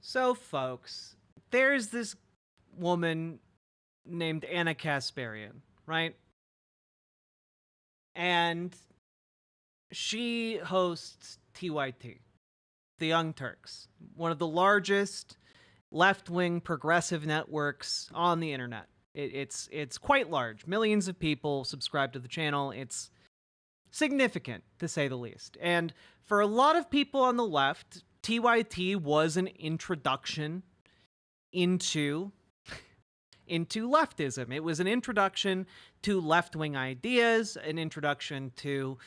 So, folks, there's this woman named Anna Kasparian, right? And she hosts TYT, the Young Turks, one of the largest left-wing progressive networks on the internet. It's quite large. Millions of people subscribe to the channel. It's significant, to say the least. And for a lot of people on the left, TYT was an introduction into leftism. It was an introduction to left-wing ideas, an introduction to,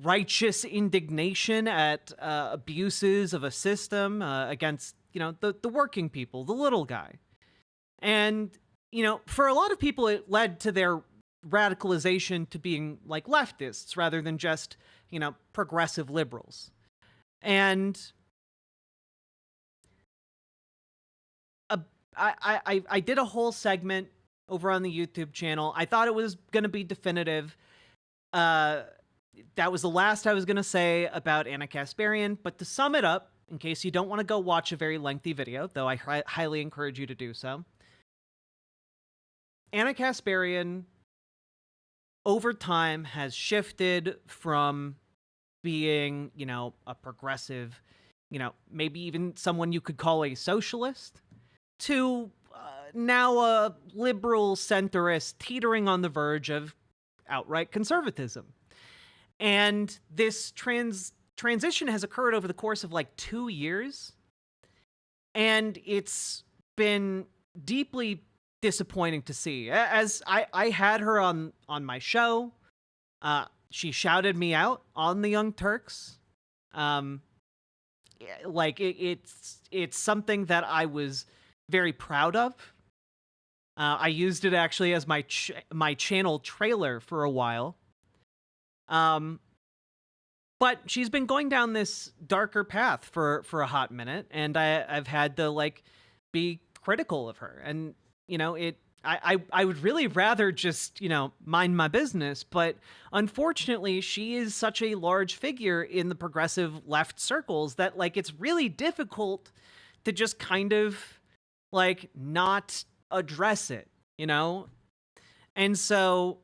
righteous indignation at abuses of a system against, the working people, the little guy. And, for a lot of people, it led to their radicalization to being like leftists rather than just, progressive liberals. And I did a whole segment over on the YouTube channel. I thought it was going to be definitive. That was the last I was going to say about Anna Kasparian. But to sum it up, in case you don't want to go watch a very lengthy video, though I highly encourage you to do so, Anna Kasparian, over time, has shifted from being, a progressive, maybe even someone you could call a socialist, to now a liberal centrist teetering on the verge of outright conservatism. And this transition has occurred over the course of like 2 years. And it's been deeply disappointing to see. As I had her on my show, she shouted me out on the Young Turks. Like it's something that I was very proud of. I used it actually as my channel trailer for a while. But she's been going down this darker path for a hot minute, and I've had to be critical of her. And I would really rather just mind my business, but unfortunately she is such a large figure in the progressive left circles that it's really difficult to just kind of not address it, And so,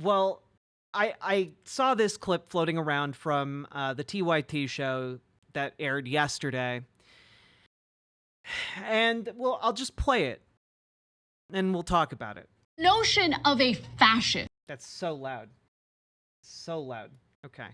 well, I saw this clip floating around from the TYT show that aired yesterday. And, well, I'll just play it, and we'll talk about it. Notion of a fascist. That's so loud. So loud. Okay.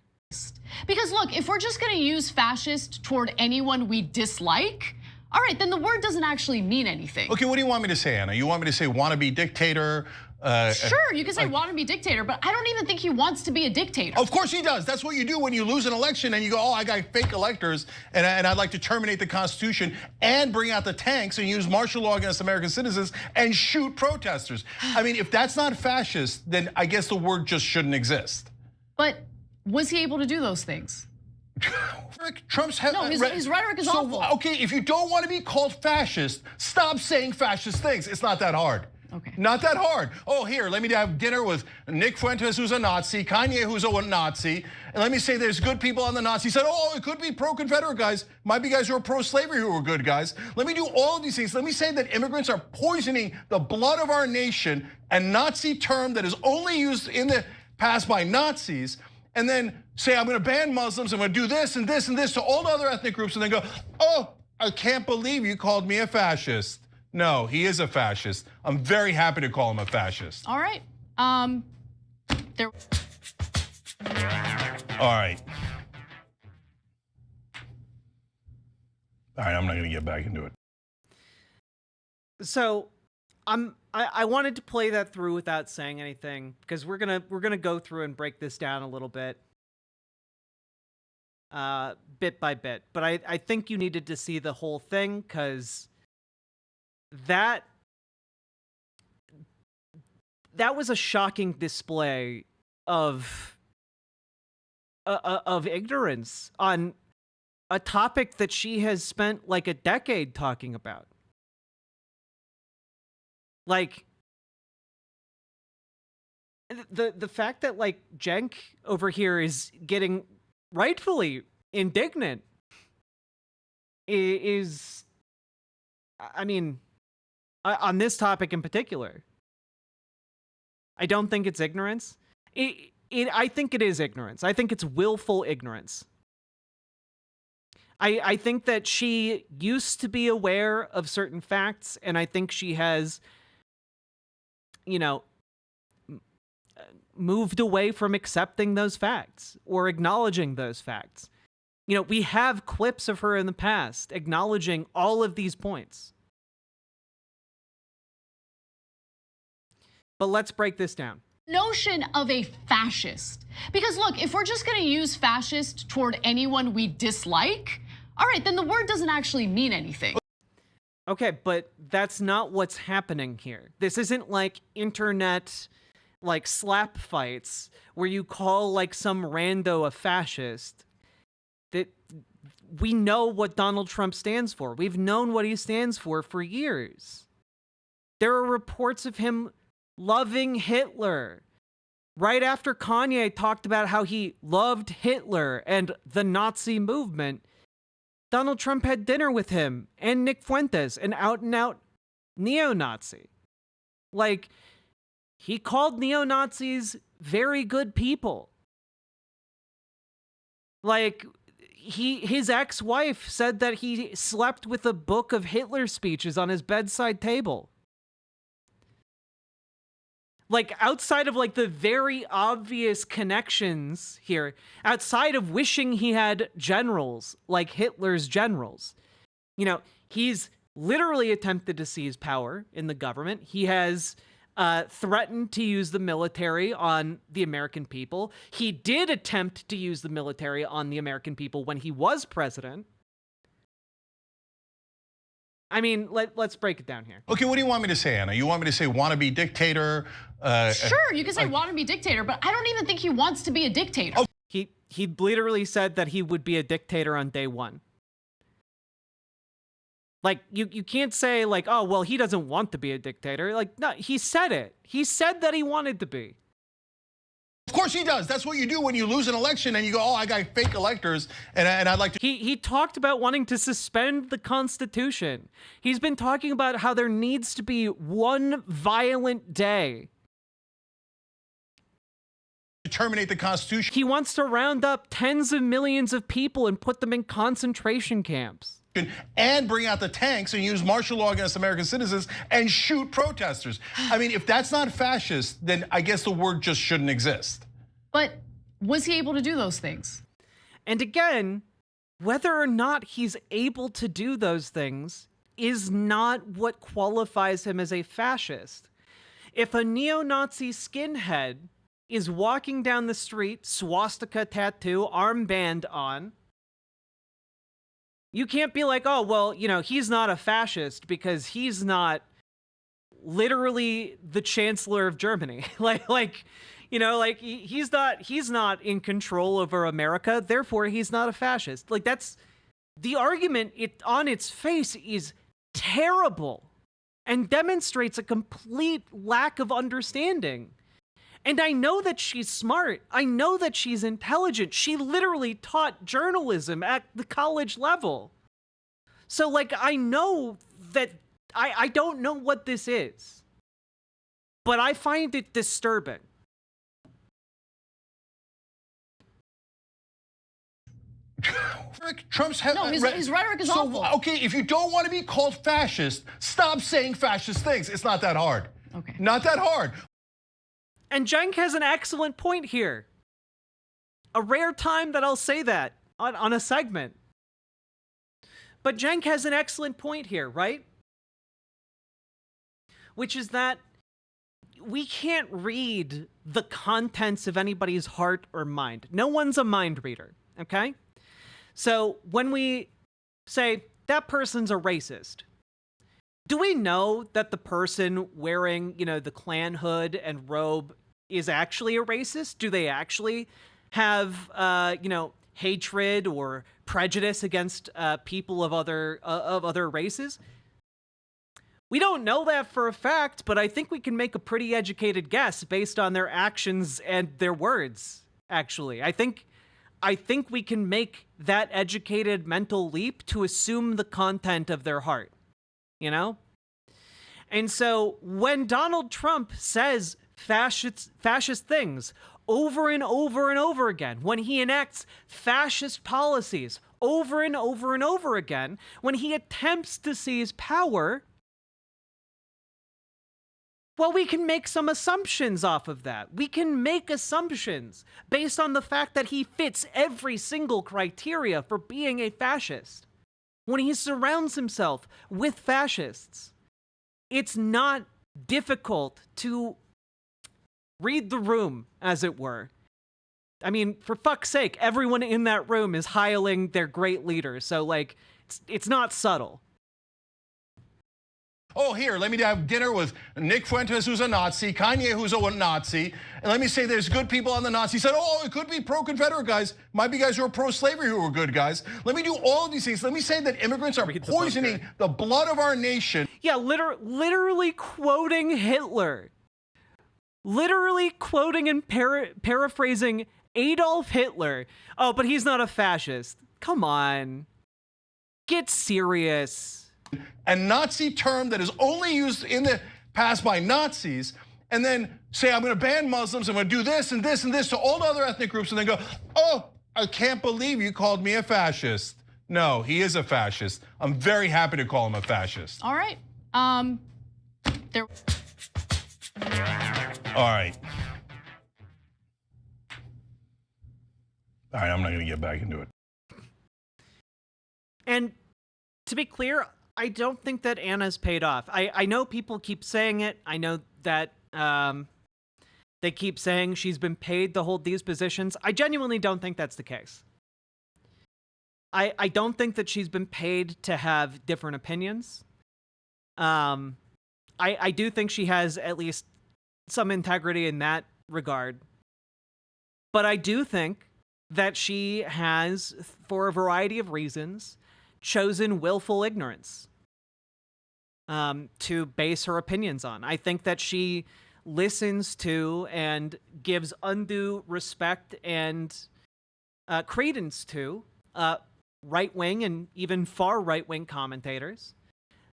Because look, if we're just gonna use fascist toward anyone we dislike, all right, then the word doesn't actually mean anything. Okay, what do you want me to say, Anna? You want me to say wannabe dictator? Sure, you can say wannabe dictator, but I don't even think he wants to be a dictator. Of course he does. That's what you do when you lose an election and you go, oh, I got fake electors and I'd like to terminate the Constitution and bring out the tanks and use martial law against American citizens and shoot protesters. I mean, if that's not fascist, then I guess the word just shouldn't exist. But was he able to do those things? Trump's no, his rhetoric is awful. Okay, if you don't want to be called fascist, stop saying fascist things. It's not that hard. Okay. Not that hard. Oh, here, let me have dinner with Nick Fuentes, who's a Nazi, Kanye, who's a Nazi, and let me say there's good people on the Nazi side. Oh, it could be pro-Confederate guys. Might be guys who are pro-slavery who are good guys. Let me do all of these things. Let me say that immigrants are poisoning the blood of our nation, a Nazi term that is only used in the past by Nazis, and then say I'm gonna ban Muslims, I'm gonna do this and this and this to all the other ethnic groups, and then go, oh, I can't believe you called me a fascist. No, he is a fascist. I'm very happy to call him a fascist. All right. All right. All right, I'm not gonna get back into it. So I wanted to play that through without saying anything, because we're gonna go through and break this down a little bit. Bit by bit. But I think you needed to see the whole thing, because that was a shocking display of ignorance on a topic that she has spent like a decade talking about. Like, the fact that Cenk over here is getting rightfully indignant is, I mean, on this topic in particular, I don't think it's ignorance. I think it is ignorance. I think it's willful ignorance. I think that she used to be aware of certain facts, and I think she has, moved away from accepting those facts or acknowledging those facts. We have clips of her in the past acknowledging all of these points. But let's break this down. Notion of a fascist. Because look, if we're just gonna use fascist toward anyone we dislike, all right, then the word doesn't actually mean anything. Okay, but that's not what's happening here. This isn't like internet, like slap fights where you call like some rando a fascist. That we know what Donald Trump stands for. We've known what he stands for years. There are reports of him loving Hitler. Right after Kanye talked about how he loved Hitler and the Nazi movement, Donald Trump had dinner with him and Nick Fuentes, an out-and-out neo-Nazi. Like, he called neo-Nazis very good people. Like, his ex-wife said that he slept with a book of Hitler speeches on his bedside table. Like, outside of like the very obvious connections here, outside of wishing he had generals like Hitler's generals, he's literally attempted to seize power in the government. He has threatened to use the military on the American people. He did attempt to use the military on the American people when he was president. I mean, let's break it down here. Okay, what do you want me to say, Anna? You want me to say wannabe dictator? Sure, you can say wannabe dictator, but I don't even think he wants to be a dictator. Oh. He literally said that he would be a dictator on day one. Like, you can't say like, oh, well, he doesn't want to be a dictator. Like, no, he said it. He said that he wanted to be. Of course he does. That's what you do when you lose an election and you go, oh, I got fake electors and I'd like to. He talked about wanting to suspend the Constitution. He's been talking about how there needs to be one violent day. To terminate the Constitution. He wants to round up tens of millions of people and put them in concentration camps. And bring out the tanks and use martial law against American citizens and shoot protesters. I mean, if that's not fascist, then I guess the word just shouldn't exist. But was he able to do those things? And again, whether or not he's able to do those things is not what qualifies him as a fascist. If a neo-Nazi skinhead is walking down the street, swastika tattoo, armband on, you can't be like, oh, well, he's not a fascist because he's not literally the chancellor of Germany. He's not in control over America, therefore he's not a fascist. Like, that's the argument. It on its face is terrible and demonstrates a complete lack of understanding. And I know that she's smart. I know that she's intelligent. She literally taught journalism at the college level. So, like, I know that I don't know what this is, but I find it disturbing. Trump's No, his rhetoric is awful. Okay, if you don't want to be called fascist, stop saying fascist things. It's not that hard. Okay. Not that hard. And Cenk has an excellent point here. A rare time that I'll say that on a segment. But Cenk has an excellent point here, right? Which is that we can't read the contents of anybody's heart or mind. No one's a mind reader, okay? So when we say that person's a racist, do we know that the person wearing, the Klan hood and robe is actually a racist? Do they actually have, hatred or prejudice against people of other races? We don't know that for a fact, but I think we can make a pretty educated guess based on their actions and their words, actually. I think I think we can make that educated mental leap to assume the content of their heart, you know? And so when Donald Trump says fascist things over and over and over again, when he enacts fascist policies over and over and over again, when he attempts to seize power, well, we can make some assumptions off of that. We can make assumptions based on the fact that he fits every single criteria for being a fascist. When he surrounds himself with fascists, it's not difficult to read the room, as it were. I mean, for fuck's sake, everyone in that room is hiling their great leader, so, like, it's not subtle. Oh, here, let me have dinner with Nick Fuentes, who's a Nazi, Kanye, who's a Nazi, and let me say there's good people on the Nazi side. Oh, it could be pro-Confederate guys. Might be guys who are pro-slavery who are good guys. Let me do all of these things. Let me say that immigrants are poisoning the blood of our nation. Yeah, literally quoting Hitler. Literally quoting and paraphrasing Adolf Hitler. Oh, but he's not a fascist. Come on. Get serious. A Nazi term that is only used in the past by Nazis, and then say, I'm gonna ban Muslims, I'm gonna do this and this and this to all the other ethnic groups, and then go, oh, I can't believe you called me a fascist. No, he is a fascist. I'm very happy to call him a fascist. All right. There. All right. All right, I'm not gonna get back into it. And to be clear, I don't think that Anna's paid off. I know people keep saying it. I know that they keep saying she's been paid to hold these positions. I genuinely don't think that's the case. I don't think that she's been paid to have different opinions. I do think she has at least some integrity in that regard. But I do think that she has, for a variety of reasons, chosen willful ignorance to base her opinions on. I think that she listens to and gives undue respect and credence to right-wing and even far right-wing commentators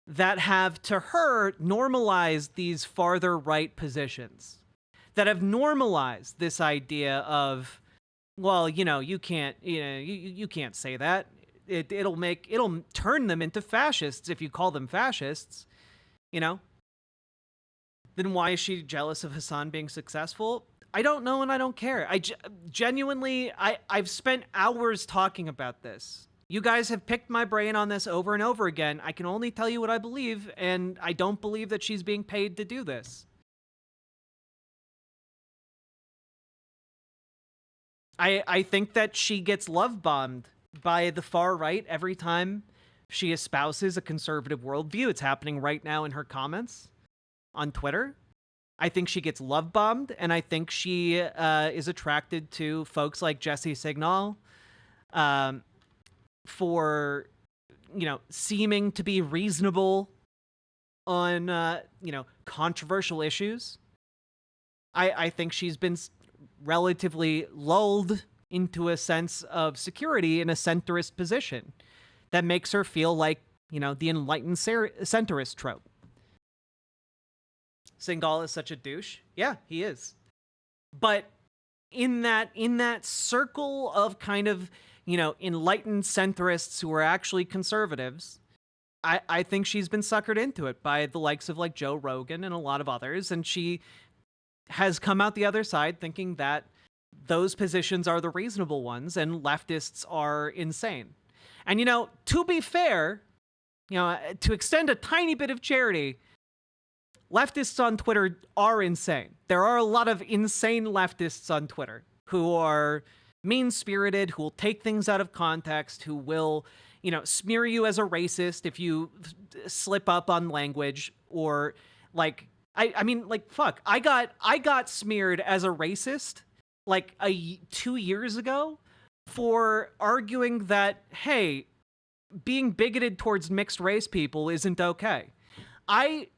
that have, to her, normalized these farther right positions, that have normalized this idea of, well, you know, you can't say that. It'll turn them into fascists if you call them fascists, you know? Then why is she jealous of Hassan being successful? I don't know, and I don't care. Genuinely, I've spent hours talking about this. You guys have picked my brain on this over and over again. I can only tell you what I believe, and I don't believe that she's being paid to do this. I think that she gets love-bombed by the far right every time she espouses a conservative worldview. It's happening right now in her comments on Twitter. I think she gets love-bombed, and I think she is attracted to folks like Jesse Signal for, you know, seeming to be reasonable on, you know, controversial issues. I think she's been relatively lulled into a sense of security in a centrist position that makes her feel like, you know, the enlightened centrist trope. Singal is such a douche. Yeah, he is. But in that circle of kind of, you know, enlightened centrists who are actually conservatives, I think she's been suckered into it by the likes of like Joe Rogan and a lot of others, and she has come out the other side thinking that those positions are the reasonable ones and leftists are insane. And, you know, to be fair, you know, to extend a tiny bit of charity, leftists on Twitter are insane. There are a lot of insane leftists on Twitter who are mean-spirited, who will take things out of context, who will, you know, smear you as a racist if you slip up on language, or like, I mean, like, fuck, I got smeared as a racist like 2 years ago for arguing that, hey, being bigoted towards mixed race people isn't okay. I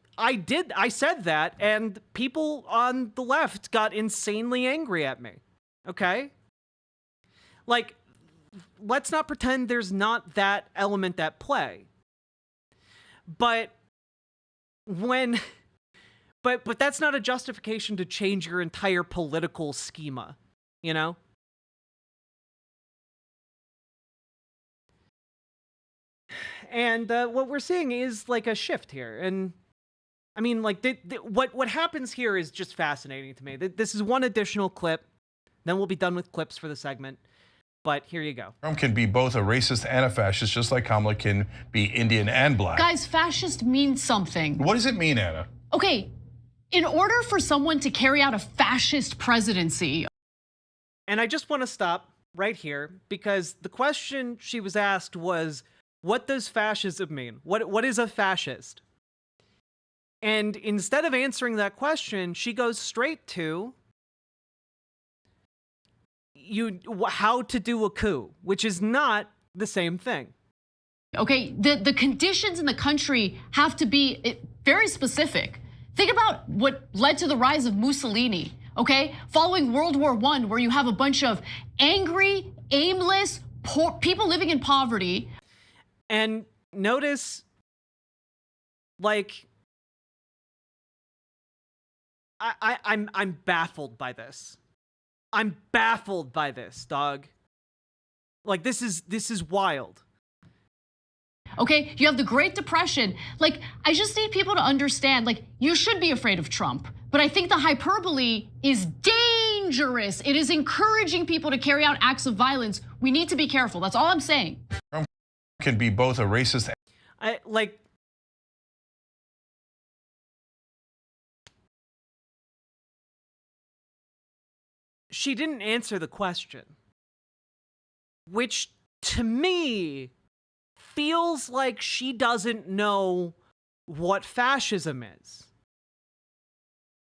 said that, and people on the left got insanely angry at me. Okay? Like, let's not pretend there's not that element at play. But when... But that's not a justification to change your entire political schema, you know? And what we're seeing is like a shift here. And I mean, like, what happens here is just fascinating to me. This is one additional clip. Then we'll be done with clips for the segment. But here you go. Trump can be both a racist and a fascist, just like Kamala can be Indian and black. Guys, fascist means something. What does it mean, Anna? Okay, in order for someone to carry out a fascist presidency. And I just want to stop right here because the question she was asked was, what does fascism mean? What is a fascist? And instead of answering that question, she goes straight to how to do a coup, which is not the same thing. Okay, the conditions in the country have to be very specific. Think about what led to the rise of Mussolini, okay? Following World War I, where you have a bunch of angry, aimless, poor people living in poverty. And notice, like, I'm baffled by this. I'm baffled by this, dog. Like, this is wild. Okay, you have the Great Depression. Like, I just need people to understand, like, you should be afraid of Trump, but I think the hyperbole is dangerous. It is encouraging people to carry out acts of violence. We need to be careful. That's all I'm saying. Trump can be both a racist. She didn't answer the question, which to me feels like she doesn't know what fascism is.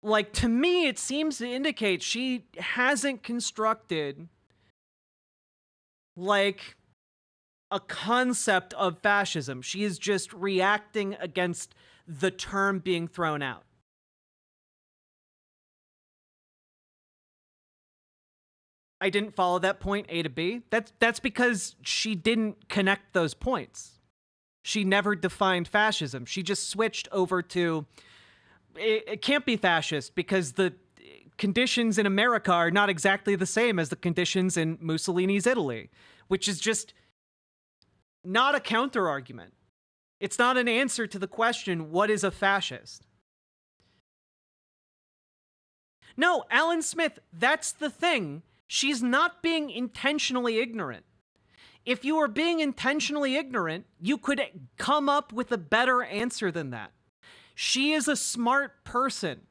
Like, to me, it seems to indicate she hasn't constructed, like, a concept of fascism. She is just reacting against the term being thrown out. I didn't follow that point A to B. That's because she didn't connect those points. She never defined fascism. She just switched over to, it can't be fascist because the conditions in America are not exactly the same as the conditions in Mussolini's Italy, which is just not a counter argument. It's not an answer to the question, what is a fascist? No, Alan Smith, that's the thing. She's not being intentionally ignorant. If you were being intentionally ignorant, you could come up with a better answer than that. She is a smart person.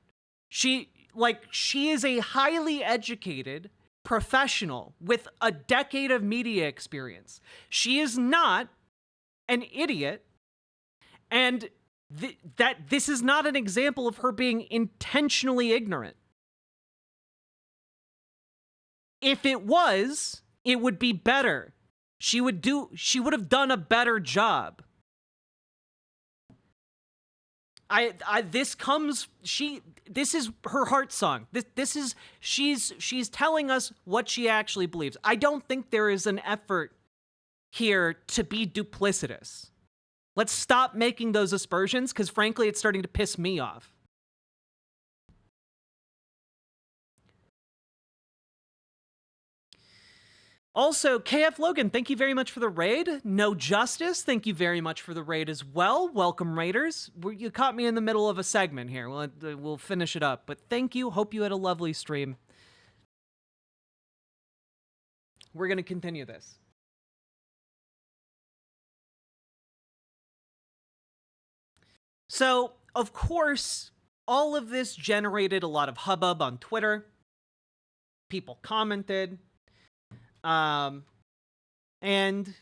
She is a highly educated professional with a decade of media experience. She is not an idiot, and this is not an example of her being intentionally ignorant. If it was, it would be better. She would have done a better job. This is her heart song. She's telling us what she actually believes. I don't think there is an effort here to be duplicitous. Let's stop making those aspersions, because frankly, it's starting to piss me off. Also, KF Logan, thank you very much for the raid. No Justice, thank you very much for the raid as well. Welcome, Raiders. You caught me in the middle of a segment here. We'll finish it up, but thank you. Hope you had a lovely stream. We're going to continue this. So, of course, all of this generated a lot of hubbub on Twitter. People commented. And,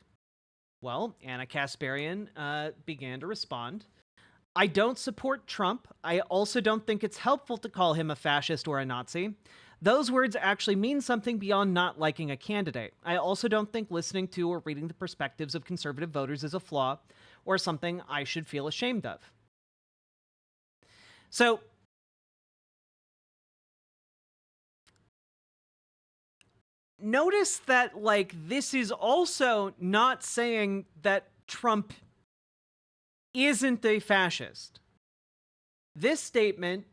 well, Anna Kasparian began to respond. I don't support Trump. I also don't think it's helpful to call him a fascist or a Nazi. Those words actually mean something beyond not liking a candidate. I also don't think listening to or reading the perspectives of conservative voters is a flaw or something I should feel ashamed of. So, notice that, like, this is also not saying that Trump isn't a fascist. This statement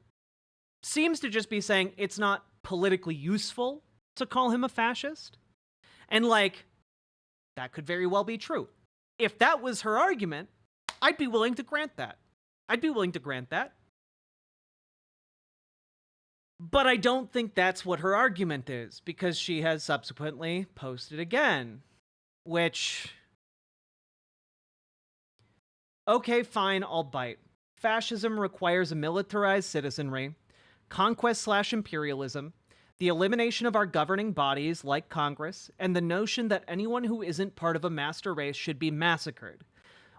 seems to just be saying it's not politically useful to call him a fascist. And, like, that could very well be true. If that was her argument, I'd be willing to grant that. But I don't think that's what her argument is, because she has subsequently posted again, which... Okay, fine, I'll bite. Fascism requires a militarized citizenry, conquest/imperialism, the elimination of our governing bodies like Congress, and the notion that anyone who isn't part of a master race should be massacred.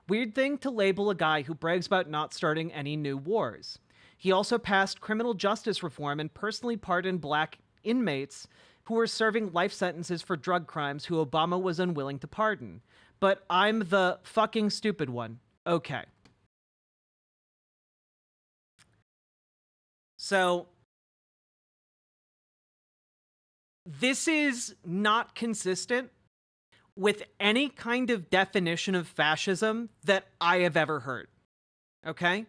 Weird thing to label a guy who brags about not starting any new wars. He also passed criminal justice reform and personally pardoned black inmates who were serving life sentences for drug crimes who Obama was unwilling to pardon. But I'm the fucking stupid one. Okay. So, this is not consistent with any kind of definition of fascism that I have ever heard. Okay?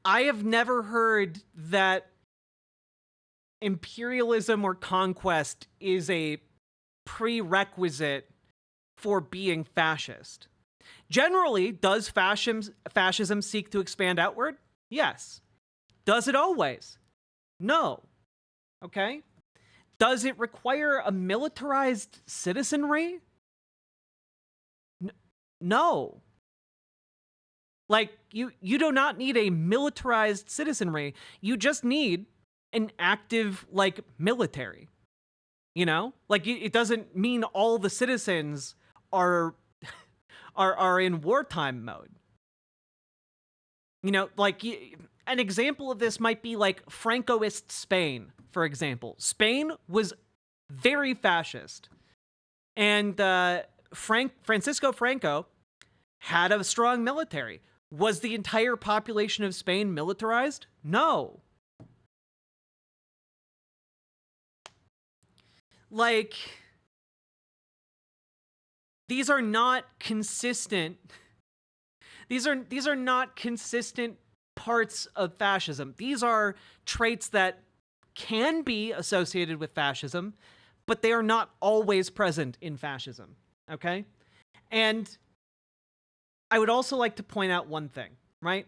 I have never heard that imperialism or conquest is a prerequisite for being fascist. Generally, does fascism seek to expand outward? Yes. Does it always? No. Okay? Does it require a militarized citizenry? No. Like, you do not need a militarized citizenry. You just need an active, like, military. You know? Like, it doesn't mean all the citizens are in wartime mode. You know, like, an example of this might be, like, Francoist Spain, for example. Spain was very fascist. And Francisco Franco had a strong military. Was the entire population of Spain militarized? No. Like, these are not consistent. These are not consistent parts of fascism. These are traits that can be associated with fascism, but they are not always present in fascism. Okay? And I would also like to point out one thing, right?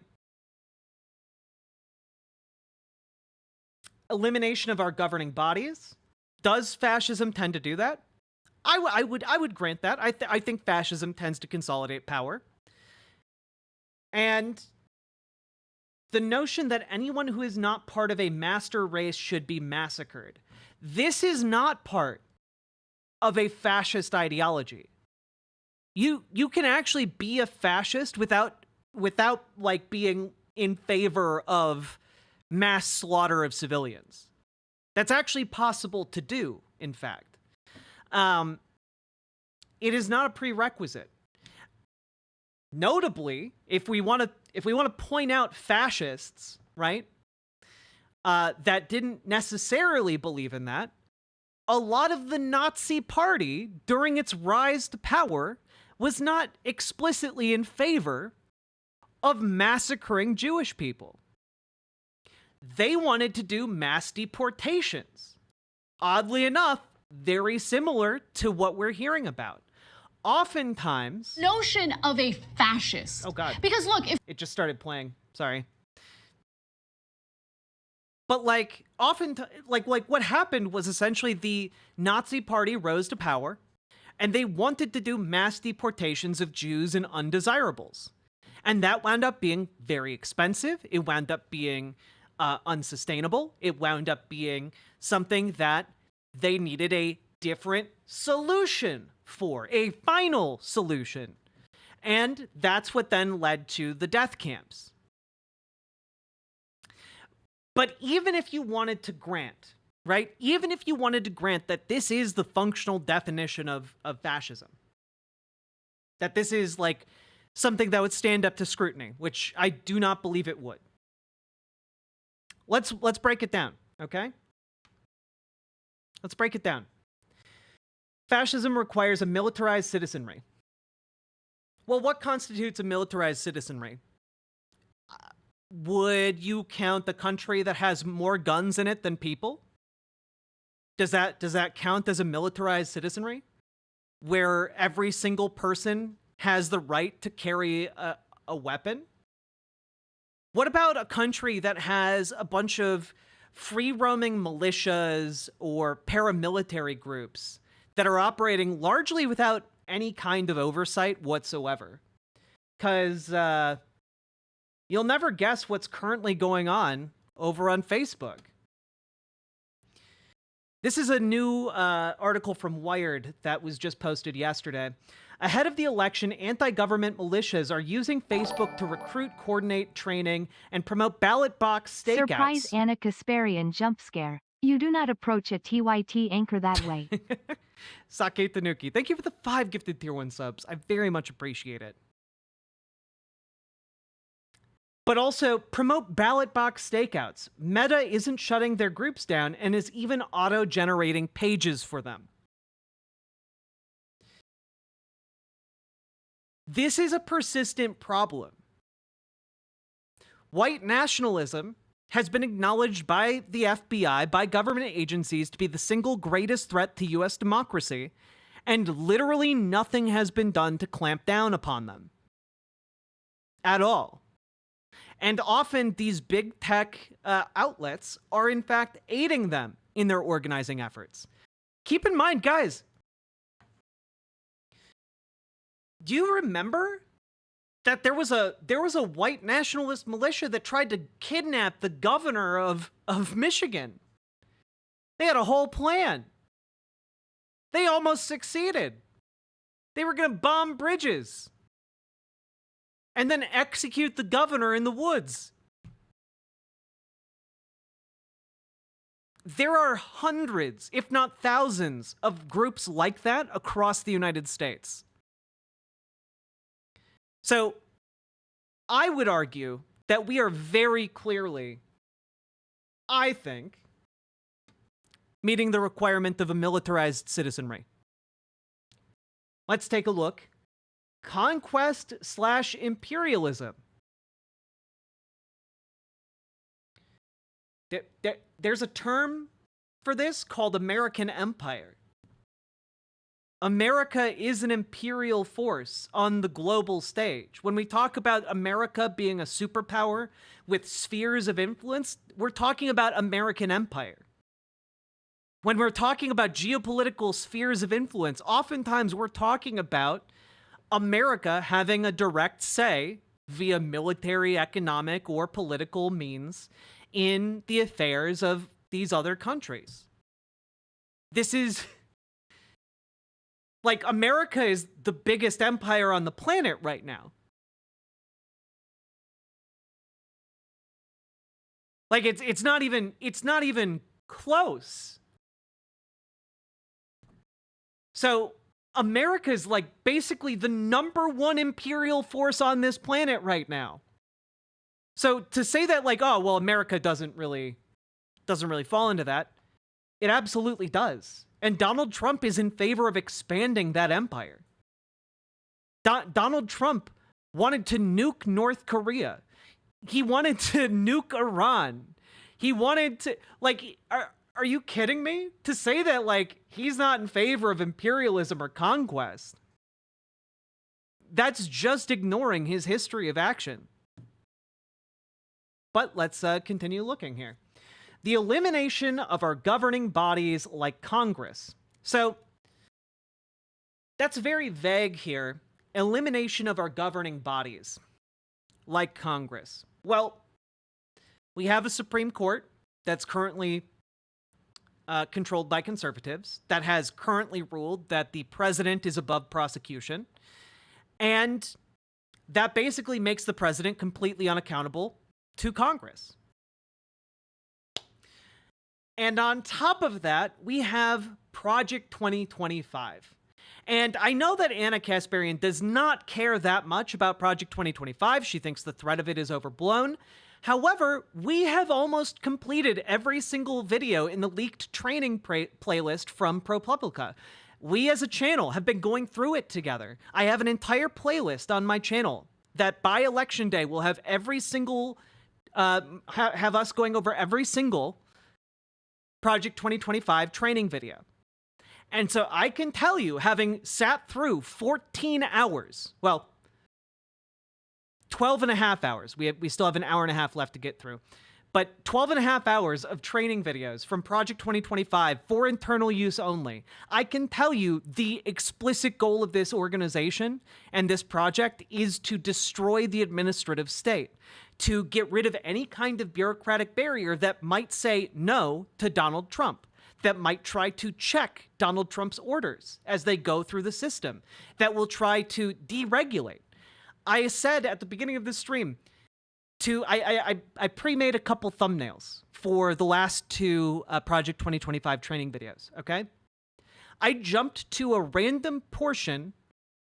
Elimination of our governing bodies. Does fascism tend to do that? I would grant that. I think fascism tends to consolidate power. And the notion that anyone who is not part of a master race should be massacred. This is not part of a fascist ideology. You can actually be a fascist without like being in favor of mass slaughter of civilians. That's actually possible to do, in fact. It is not a prerequisite. Notably, if we want to point out fascists, right, that didn't necessarily believe in that, a lot of the Nazi Party during its rise to power was not explicitly in favor of massacring Jewish people. They wanted to do mass deportations. Oddly enough, very similar to what we're hearing about. Oftentimes... Notion of a fascist. Oh, God. Because look, if... It just started playing. Sorry. But, like, often, like what happened was essentially the Nazi Party rose to power, and they wanted to do mass deportations of Jews and undesirables. And that wound up being very expensive. It wound up being unsustainable. It wound up being something that they needed a different solution for, a final solution. And that's what then led to the death camps. But even if you wanted to grant, right? Even if you wanted to grant that this is the functional definition of fascism, that this is like something that would stand up to scrutiny, which I do not believe it would. Let's break it down, okay? Let's break it down. Fascism requires a militarized citizenry. Well, what constitutes a militarized citizenry? Would you count the country that has more guns in it than people? Does that count as a militarized citizenry? Where every single person has the right to carry a weapon? What about a country that has a bunch of free-roaming militias or paramilitary groups that are operating largely without any kind of oversight whatsoever? Because you'll never guess what's currently going on over on Facebook. This is a new article from Wired that was just posted yesterday. Ahead of the election, anti-government militias are using Facebook to recruit, coordinate training, and promote ballot box stakeouts. Surprise Anna Kasparian jump scare. You do not approach a TYT anchor that way. Sake Tanuki, thank you for the 5 gifted tier 1 subs. I very much appreciate it. But also, promote ballot box stakeouts. Meta isn't shutting their groups down and is even auto-generating pages for them. This is a persistent problem. White nationalism has been acknowledged by the FBI, by government agencies, to be the single greatest threat to US democracy, and literally nothing has been done to clamp down upon them. At all. And often these big tech outlets are in fact aiding them in their organizing efforts. Keep in mind, guys, do you remember that there was a white nationalist militia that tried to kidnap the governor of Michigan? They had a whole plan. They almost succeeded. They were going to bomb bridges and then execute the governor in the woods. There are hundreds, if not thousands, of groups like that across the United States. So, I would argue that we are very clearly, I think, meeting the requirement of a militarized citizenry. Let's take a look. Conquest/imperialism. There's a term for this called American Empire. America is an imperial force on the global stage. When we talk about America being a superpower with spheres of influence, we're talking about American Empire. When we're talking about geopolitical spheres of influence, oftentimes we're talking about America having a direct say via military, economic, or political means in the affairs of these other countries. This is... like, America is the biggest empire on the planet right now. Like, it's not even close. So, America is like basically the #1 imperial force on this planet right now. So to say that, like, oh, well, America doesn't really fall into that, it absolutely does. And Donald Trump is in favor of expanding that empire. Donald Trump wanted to nuke North Korea. He wanted to nuke Iran. He wanted to, like, are you kidding me? To say that, like, he's not in favor of imperialism or conquest, that's just ignoring his history of action. But let's continue looking here. The elimination of our governing bodies like Congress. So, that's very vague here. Elimination of our governing bodies like Congress. Well, we have a Supreme Court that's currently controlled by conservatives, that has currently ruled that the president is above prosecution, and that basically makes the president completely unaccountable to Congress. And on top of that, we have Project 2025. And I know that Anna Kasparian does not care that much about Project 2025. She thinks the threat of it is overblown. However, we have almost completed every single video in the leaked training playlist from ProPublica. We as a channel have been going through it together. I have an entire playlist on my channel that by election day will have every single, have us going over every single Project 2025 training video. And so I can tell you, having sat through 14 hours, well, 12 and a half hours. We still have an hour and a half left to get through. But 12 and a half hours of training videos from Project 2025 for internal use only. I can tell you the explicit goal of this organization and this project is to destroy the administrative state, to get rid of any kind of bureaucratic barrier that might say no to Donald Trump, that might try to check Donald Trump's orders as they go through the system, that will try to deregulate. I said at the beginning of this stream, I pre-made a couple thumbnails for the last two Project 2025 training videos, okay? I jumped to a random portion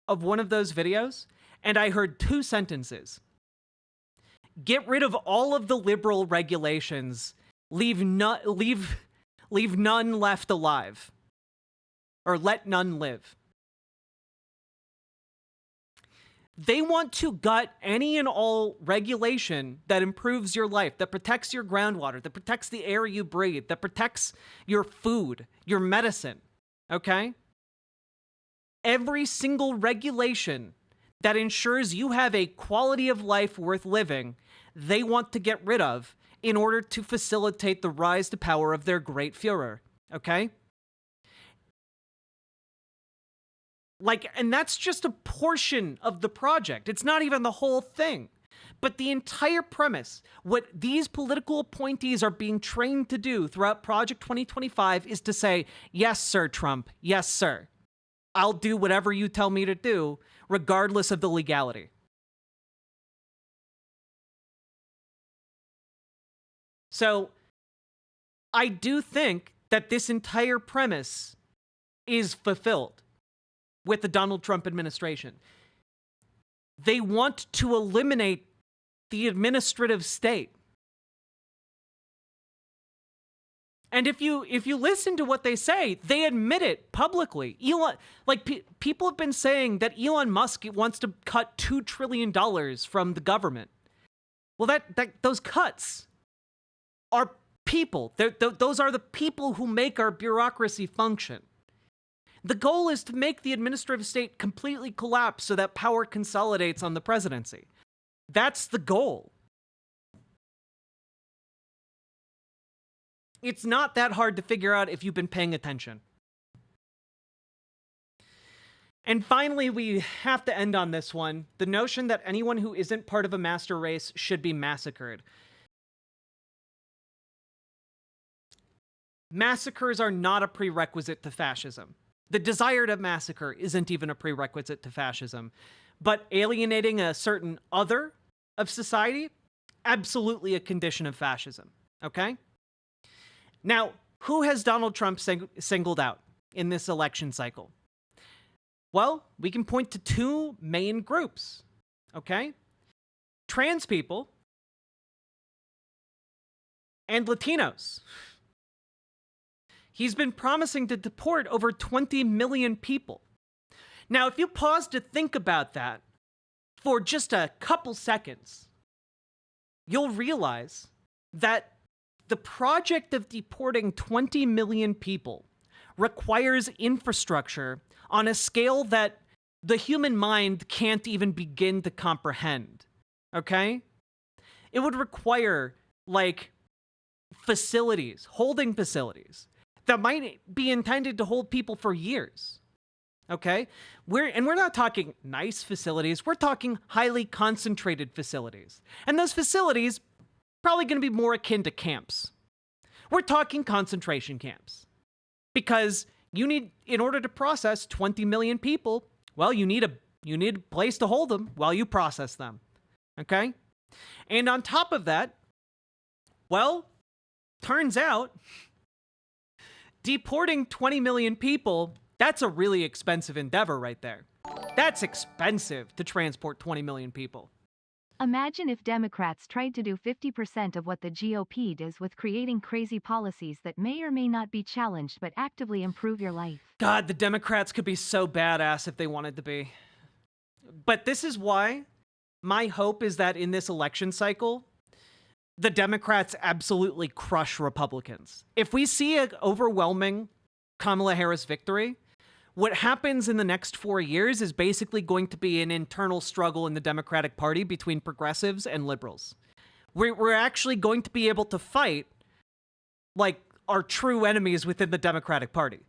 of one of those videos, and I heard two sentences. Get rid of all of the liberal regulations, leave none left alive, or let none live. They want to gut any and all regulation that improves your life, that protects your groundwater, that protects the air you breathe, that protects your food, your medicine, okay? Every single regulation that ensures you have a quality of life worth living, they want to get rid of in order to facilitate the rise to power of their great Führer, okay? And that's just a portion of the project. It's not even the whole thing. But the entire premise, what these political appointees are being trained to do throughout Project 2025 is to say, yes, sir, Trump. Yes, sir. I'll do whatever you tell me to do, regardless of the legality. So I do think that this entire premise is fulfilled with the Donald Trump administration. They want to eliminate the administrative state. And if you listen to what they say, they admit it publicly. People have been saying that Elon Musk wants to cut $2 trillion from the government. Well, those cuts are people. Those are the people who make our bureaucracy function. The goal is to make the administrative state completely collapse so that power consolidates on the presidency. That's the goal. It's not that hard to figure out if you've been paying attention. And finally, we have to end on this one. The notion that anyone who isn't part of a master race should be massacred. Massacres are not a prerequisite to fascism. The desire to massacre isn't even a prerequisite to fascism. But alienating a certain other of society, absolutely a condition of fascism, okay? Now, who has Donald Trump singled out in this election cycle? Well, we can point to two main groups, okay? Trans people and Latinos. He's been promising to deport over 20 million people. Now, if you pause to think about that for just a couple seconds, you'll realize that the project of deporting 20 million people requires infrastructure on a scale that the human mind can't even begin to comprehend, okay? It would require, facilities, holding facilities, that might be intended to hold people for years, okay? We're not talking nice facilities. We're talking highly concentrated facilities. And those facilities probably going to be more akin to camps. We're talking concentration camps. Because in order to process 20 million people, well, you need a place to hold them while you process them, okay? And on top of that, well, turns out deporting 20 million people, that's a really expensive endeavor right there. That's expensive to transport 20 million people. Imagine if Democrats tried to do 50% of what the GOP does with creating crazy policies that may or may not be challenged but actively improve your life. God, the Democrats could be so badass if they wanted to be. But this is why my hope is that in this election cycle, the Democrats absolutely crush Republicans. If we see an overwhelming Kamala Harris victory, what happens in the next 4 years is basically going to be an internal struggle in the Democratic Party between progressives and liberals. We're actually going to be able to fight like our true enemies within the Democratic Party,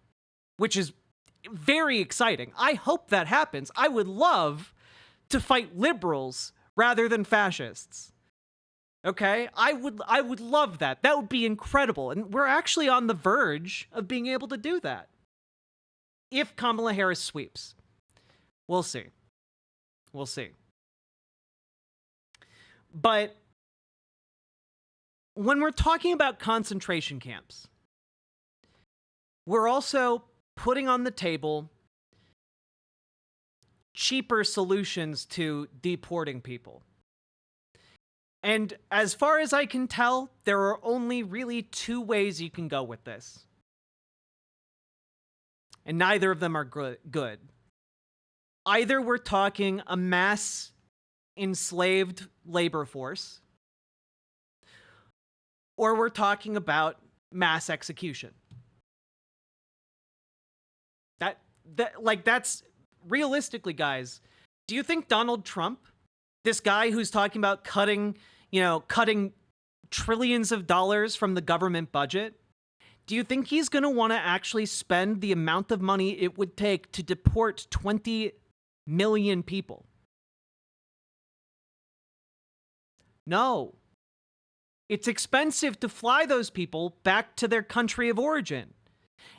which is very exciting. I hope that happens. I would love to fight liberals rather than fascists. Okay? I would love that. That would be incredible. And we're actually on the verge of being able to do that. If Kamala Harris sweeps. We'll see. We'll see. But when we're talking about concentration camps, we're also putting on the table cheaper solutions to deporting people. And as far as I can tell, there are only really 2 ways you can go with this. And neither of them are good. Either we're talking a mass enslaved labor force, or we're talking about mass execution. That's realistically, guys. Do you think Donald Trump, this guy who's talking about cutting trillions of dollars from the government budget, do you think he's going to want to actually spend the amount of money it would take to deport 20 million people? No. It's expensive to fly those people back to their country of origin.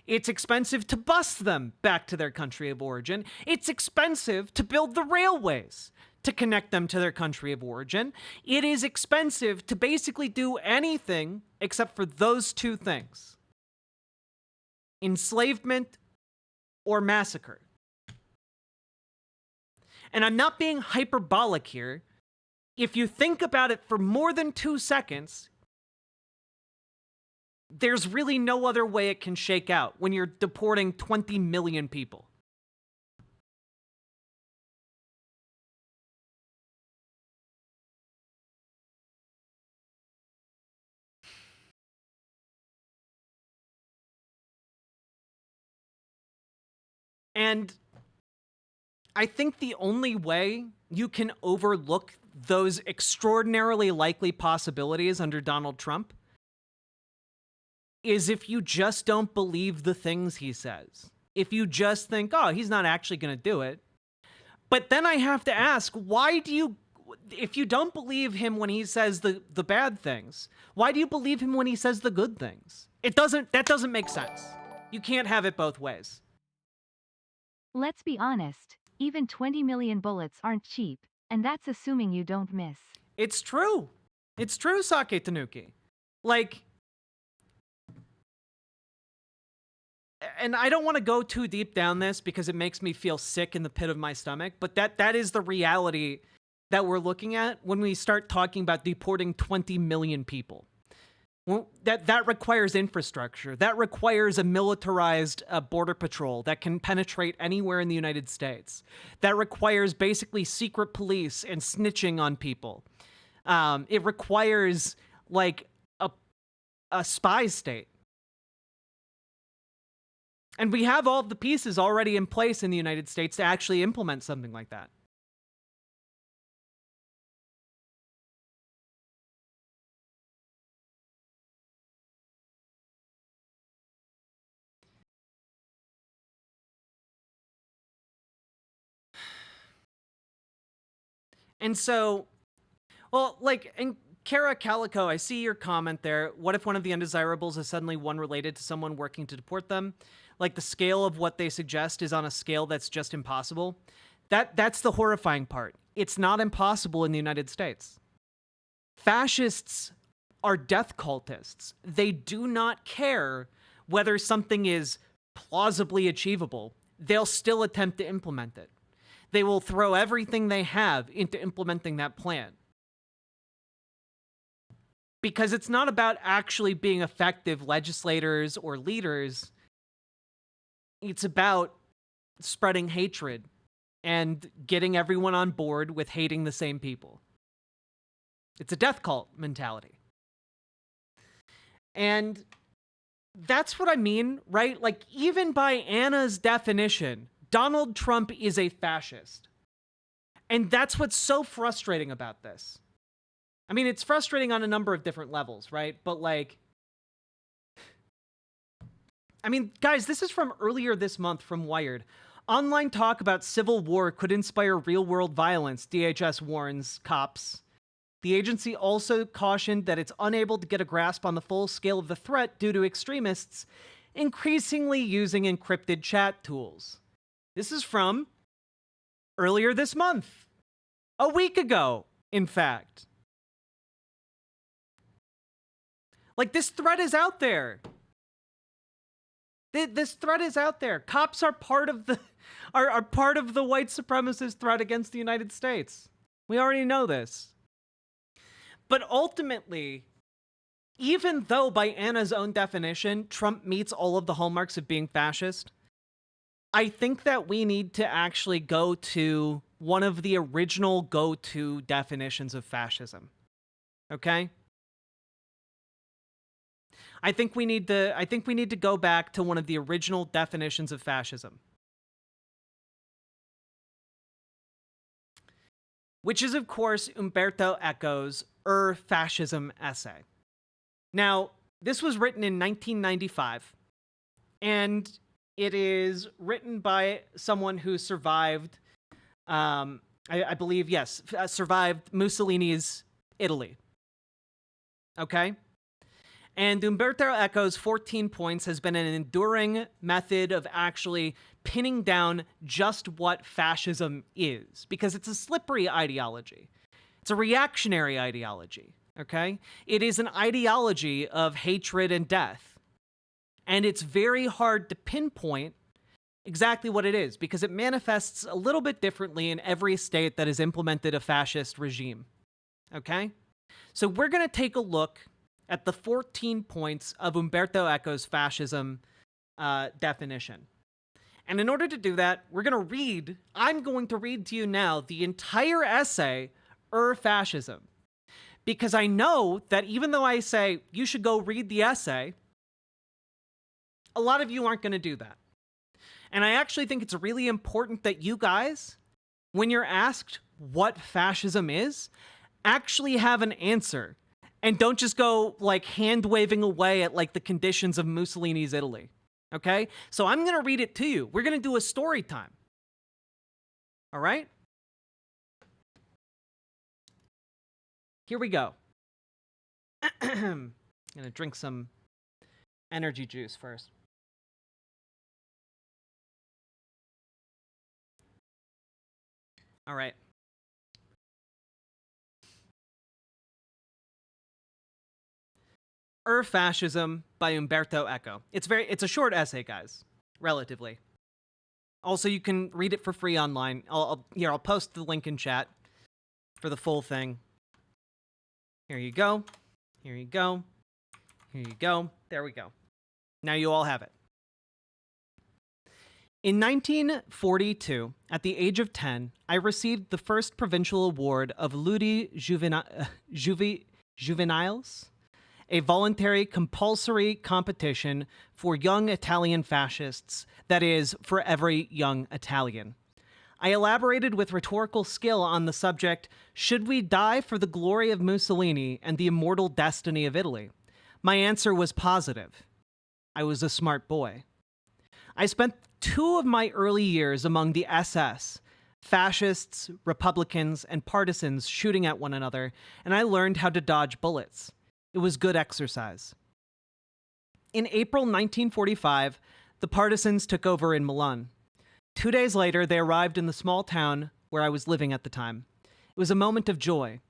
It's expensive to bus them back to their country of origin. It's expensive to build the railways to connect them to their country of origin. It is expensive to basically do anything except for those 2 things: enslavement or massacre. And I'm not being hyperbolic here. If you think about it for more than 2 seconds, there's really no other way it can shake out when you're deporting 20 million people. And I think the only way you can overlook those extraordinarily likely possibilities under Donald Trump is if you just don't believe the things he says. If you just think, oh, he's not actually going to do it. But then I have to ask, if you don't believe him when he says the bad things, why do you believe him when he says the good things? That doesn't make sense. You can't have it both ways. Let's be honest, even 20 million bullets aren't cheap, and that's assuming you don't miss. It's true. It's true, Sake Tanuki. And I don't want to go too deep down this because it makes me feel sick in the pit of my stomach, but that is the reality that we're looking at when we start talking about deporting 20 million people. Well, that requires infrastructure. That requires a militarized border patrol that can penetrate anywhere in the United States. That requires basically secret police and snitching on people. It requires a spy state. And we have all the pieces already in place in the United States to actually implement something like that. And so, and Kara Calico, I see your comment there. What if one of the undesirables is suddenly one related to someone working to deport them? Like the scale of what they suggest is on a scale that's just impossible. That's the horrifying part. It's not impossible in the United States. Fascists are death cultists. They do not care whether something is plausibly achievable. They'll still attempt to implement it. They will throw everything they have into implementing that plan. Because it's not about actually being effective legislators or leaders. It's about spreading hatred and getting everyone on board with hating the same people. It's a death cult mentality. And that's what I mean, right? Like, even by Anna's definition, Donald Trump is a fascist. And that's what's so frustrating about this. I mean, it's frustrating on a number of different levels, right? But like, I mean, guys, this is from earlier this month from Wired. Online talk about civil war could inspire real-world violence, DHS warns cops. The agency also cautioned that it's unable to get a grasp on the full scale of the threat due to extremists increasingly using encrypted chat tools. This is from earlier this month. A week ago, in fact. Like, this threat is out there. This threat is out there. Cops are part of the are part of the white supremacist threat against the United States. We already know this. But ultimately, even though by Anna's own definition, Trump meets all of the hallmarks of being fascist, I think that we need to actually go to one of the original go-to definitions of fascism. Okay? I think we need to go back to one of the original definitions of fascism. Which is, of course, Umberto Eco's Fascism essay. Now, this was written in 1995, and it is written by someone who survived, I believe, yes, survived Mussolini's Italy. Okay? And Umberto Eco's 14 points has been an enduring method of actually pinning down just what fascism is, because it's a slippery ideology. It's a reactionary ideology, okay? It is an ideology of hatred and death. And it's very hard to pinpoint exactly what it is, because it manifests a little bit differently in every state that has implemented a fascist regime, okay? So we're going to take a look at the 14 points of Umberto Eco's fascism definition. And in order to do that, I'm going to read to you now the entire essay, Fascism. Because I know that even though I say you should go read the essay, a lot of you aren't going to do that. And I actually think it's really important that you guys, when you're asked what fascism is, actually have an answer. And don't just go, like, hand-waving away at, like, the conditions of Mussolini's Italy. Okay? So I'm going to read it to you. We're going to do a story time. All right? Here we go. I'm going to drink some energy juice first. All right. Fascism by Umberto Eco. It's a short essay, guys, relatively. Also, you can read it for free online. I'll post the link in chat for the full thing. Here you go. Here you go. Here you go. There we go. Now you all have it. In 1942, at the age of 10, I received the first provincial award of Ludi Juveniles, a voluntary compulsory competition for young Italian fascists, that is, for every young Italian. I elaborated with rhetorical skill on the subject, should we die for the glory of Mussolini and the immortal destiny of Italy? My answer was positive. I was a smart boy. I spent 2 of my early years among the SS, fascists, Republicans, and partisans shooting at one another, and I learned how to dodge bullets. It was good exercise. In April 1945, the partisans took over in Milan. 2 days later, they arrived in the small town where I was living at the time. It was a moment of joy.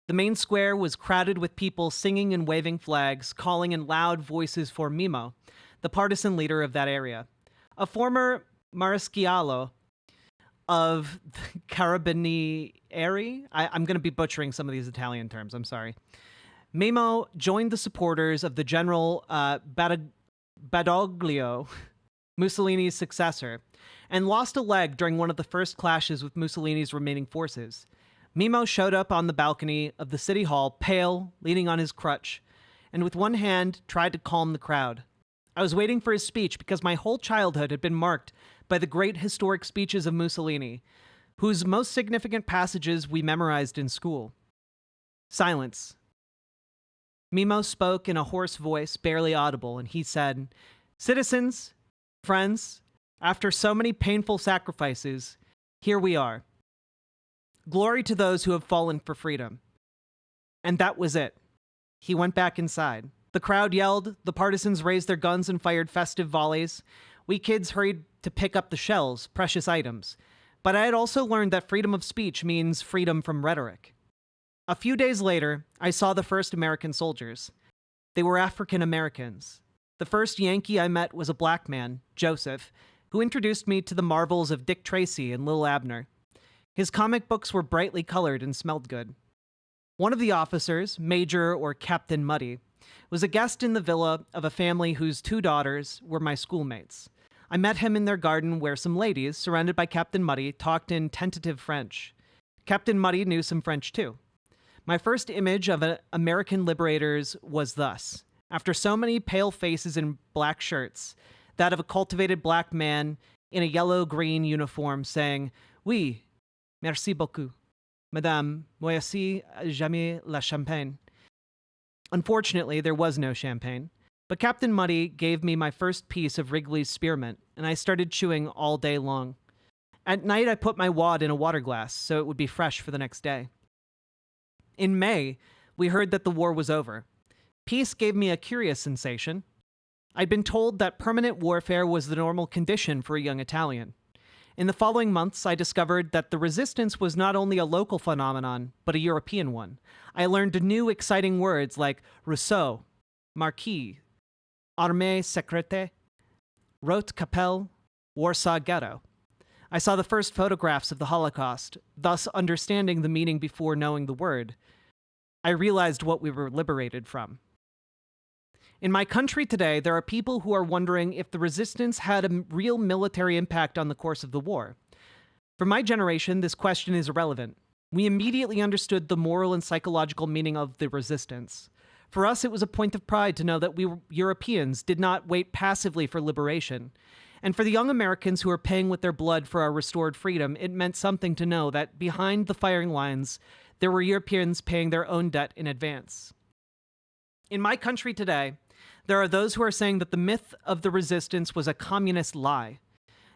The main square was crowded with people singing and waving flags, calling in loud voices for Mimo, the partisan leader of that area. A former maresciallo of Carabinieri, I'm going to be butchering some of these Italian terms, I'm sorry. Mimo joined the supporters of the General Badoglio, Mussolini's successor, and lost a leg during one of the first clashes with Mussolini's remaining forces. Mimo showed up on the balcony of the city hall, pale, leaning on his crutch, and with one hand tried to calm the crowd. I was waiting for his speech because my whole childhood had been marked by the great historic speeches of Mussolini, whose most significant passages we memorized in school. Silence. Mimo spoke in a hoarse voice, barely audible, and he said, "Citizens, friends, after so many painful sacrifices, here we are. Glory to those who have fallen for freedom." And that was it. He went back inside. The crowd yelled, the partisans raised their guns and fired festive volleys. We kids hurried to pick up the shells, precious items. But I had also learned that freedom of speech means freedom from rhetoric. A few days later, I saw the first American soldiers. They were African Americans. The first Yankee I met was a black man, Joseph, who introduced me to the marvels of Dick Tracy and Lil Abner. His comic books were brightly colored and smelled good. One of the officers, Major or Captain Muddy, was a guest in the villa of a family whose 2 daughters were my schoolmates. I met him in their garden where some ladies, surrounded by Captain Muddy, talked in tentative French. Captain Muddy knew some French too. My first image of American liberators was thus. After so many pale faces in black shirts, that of a cultivated black man in a yellow-green uniform saying, "Oui, merci beaucoup. Madame, voici jamais la champagne." Unfortunately, there was no champagne, but Captain Muddy gave me my first piece of Wrigley's spearmint, and I started chewing all day long. At night, I put my wad in a water glass so it would be fresh for the next day. In May, we heard that the war was over. Peace gave me a curious sensation. I'd been told that permanent warfare was the normal condition for a young Italian. In the following months, I discovered that the resistance was not only a local phenomenon, but a European one. I learned new exciting words like Rousseau, Marquis, Armée Secrète, Rote Kapelle, Warsaw Ghetto. I saw the first photographs of the Holocaust, thus understanding the meaning before knowing the word. I realized what we were liberated from. In my country today, there are people who are wondering if the resistance had a real military impact on the course of the war. For my generation, this question is irrelevant. We immediately understood the moral and psychological meaning of the resistance. For us, it was a point of pride to know that we Europeans did not wait passively for liberation. And for the young Americans who are paying with their blood for our restored freedom, it meant something to know that behind the firing lines, there were Europeans paying their own debt in advance. In my country today, there are those who are saying that the myth of the resistance was a communist lie.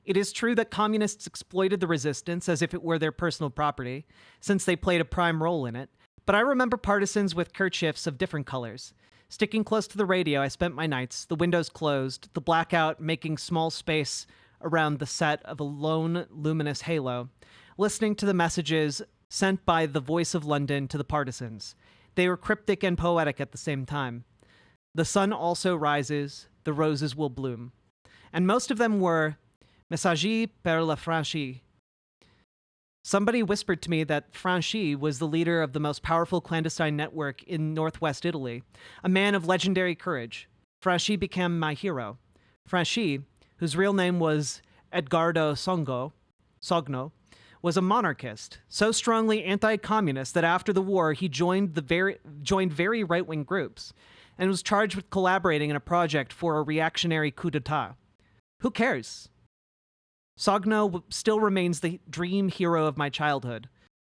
It is true that communists exploited the resistance as if it were their personal property, since they played a prime role in it. But I remember partisans with kerchiefs of different colors. Sticking close to the radio, I spent my nights, the windows closed, the blackout making small space around the set of a lone luminous halo, listening to the messages sent by the Voice of London to the partisans. They were cryptic and poetic at the same time. The sun also rises, the roses will bloom. And most of them were Messages per la Franchise. Somebody whispered to me that Franchi was the leader of the most powerful clandestine network in northwest Italy, a man of legendary courage. Franchi became my hero. Franchi, whose real name was Edgardo Sogno, was a monarchist, so strongly anti-communist that after the war he joined very right-wing groups and was charged with collaborating in a project for a reactionary coup d'etat. Who cares? Sogno still remains the dream hero of my childhood.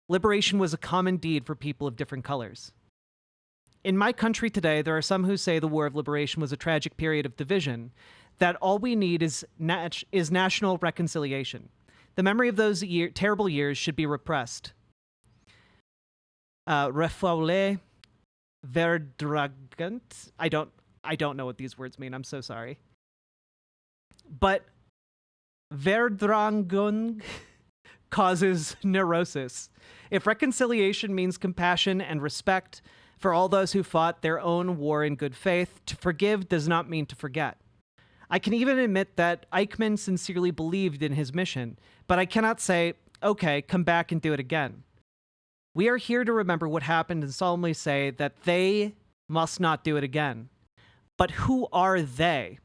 Liberation was a common deed for people of different colors. In my country today, there are some who say the War of Liberation was a tragic period of division, that all we need is national reconciliation. The memory of those terrible years should be repressed. Refoule verdragant. I don't know what these words mean. I'm so sorry. But Verdrangung causes neurosis. If reconciliation means compassion and respect for all those who fought their own war in good faith, to forgive does not mean to forget. I can even admit that Eichmann sincerely believed in his mission, but I cannot say, okay, come back and do it again. We are here to remember what happened and solemnly say that they must not do it again. But who are they?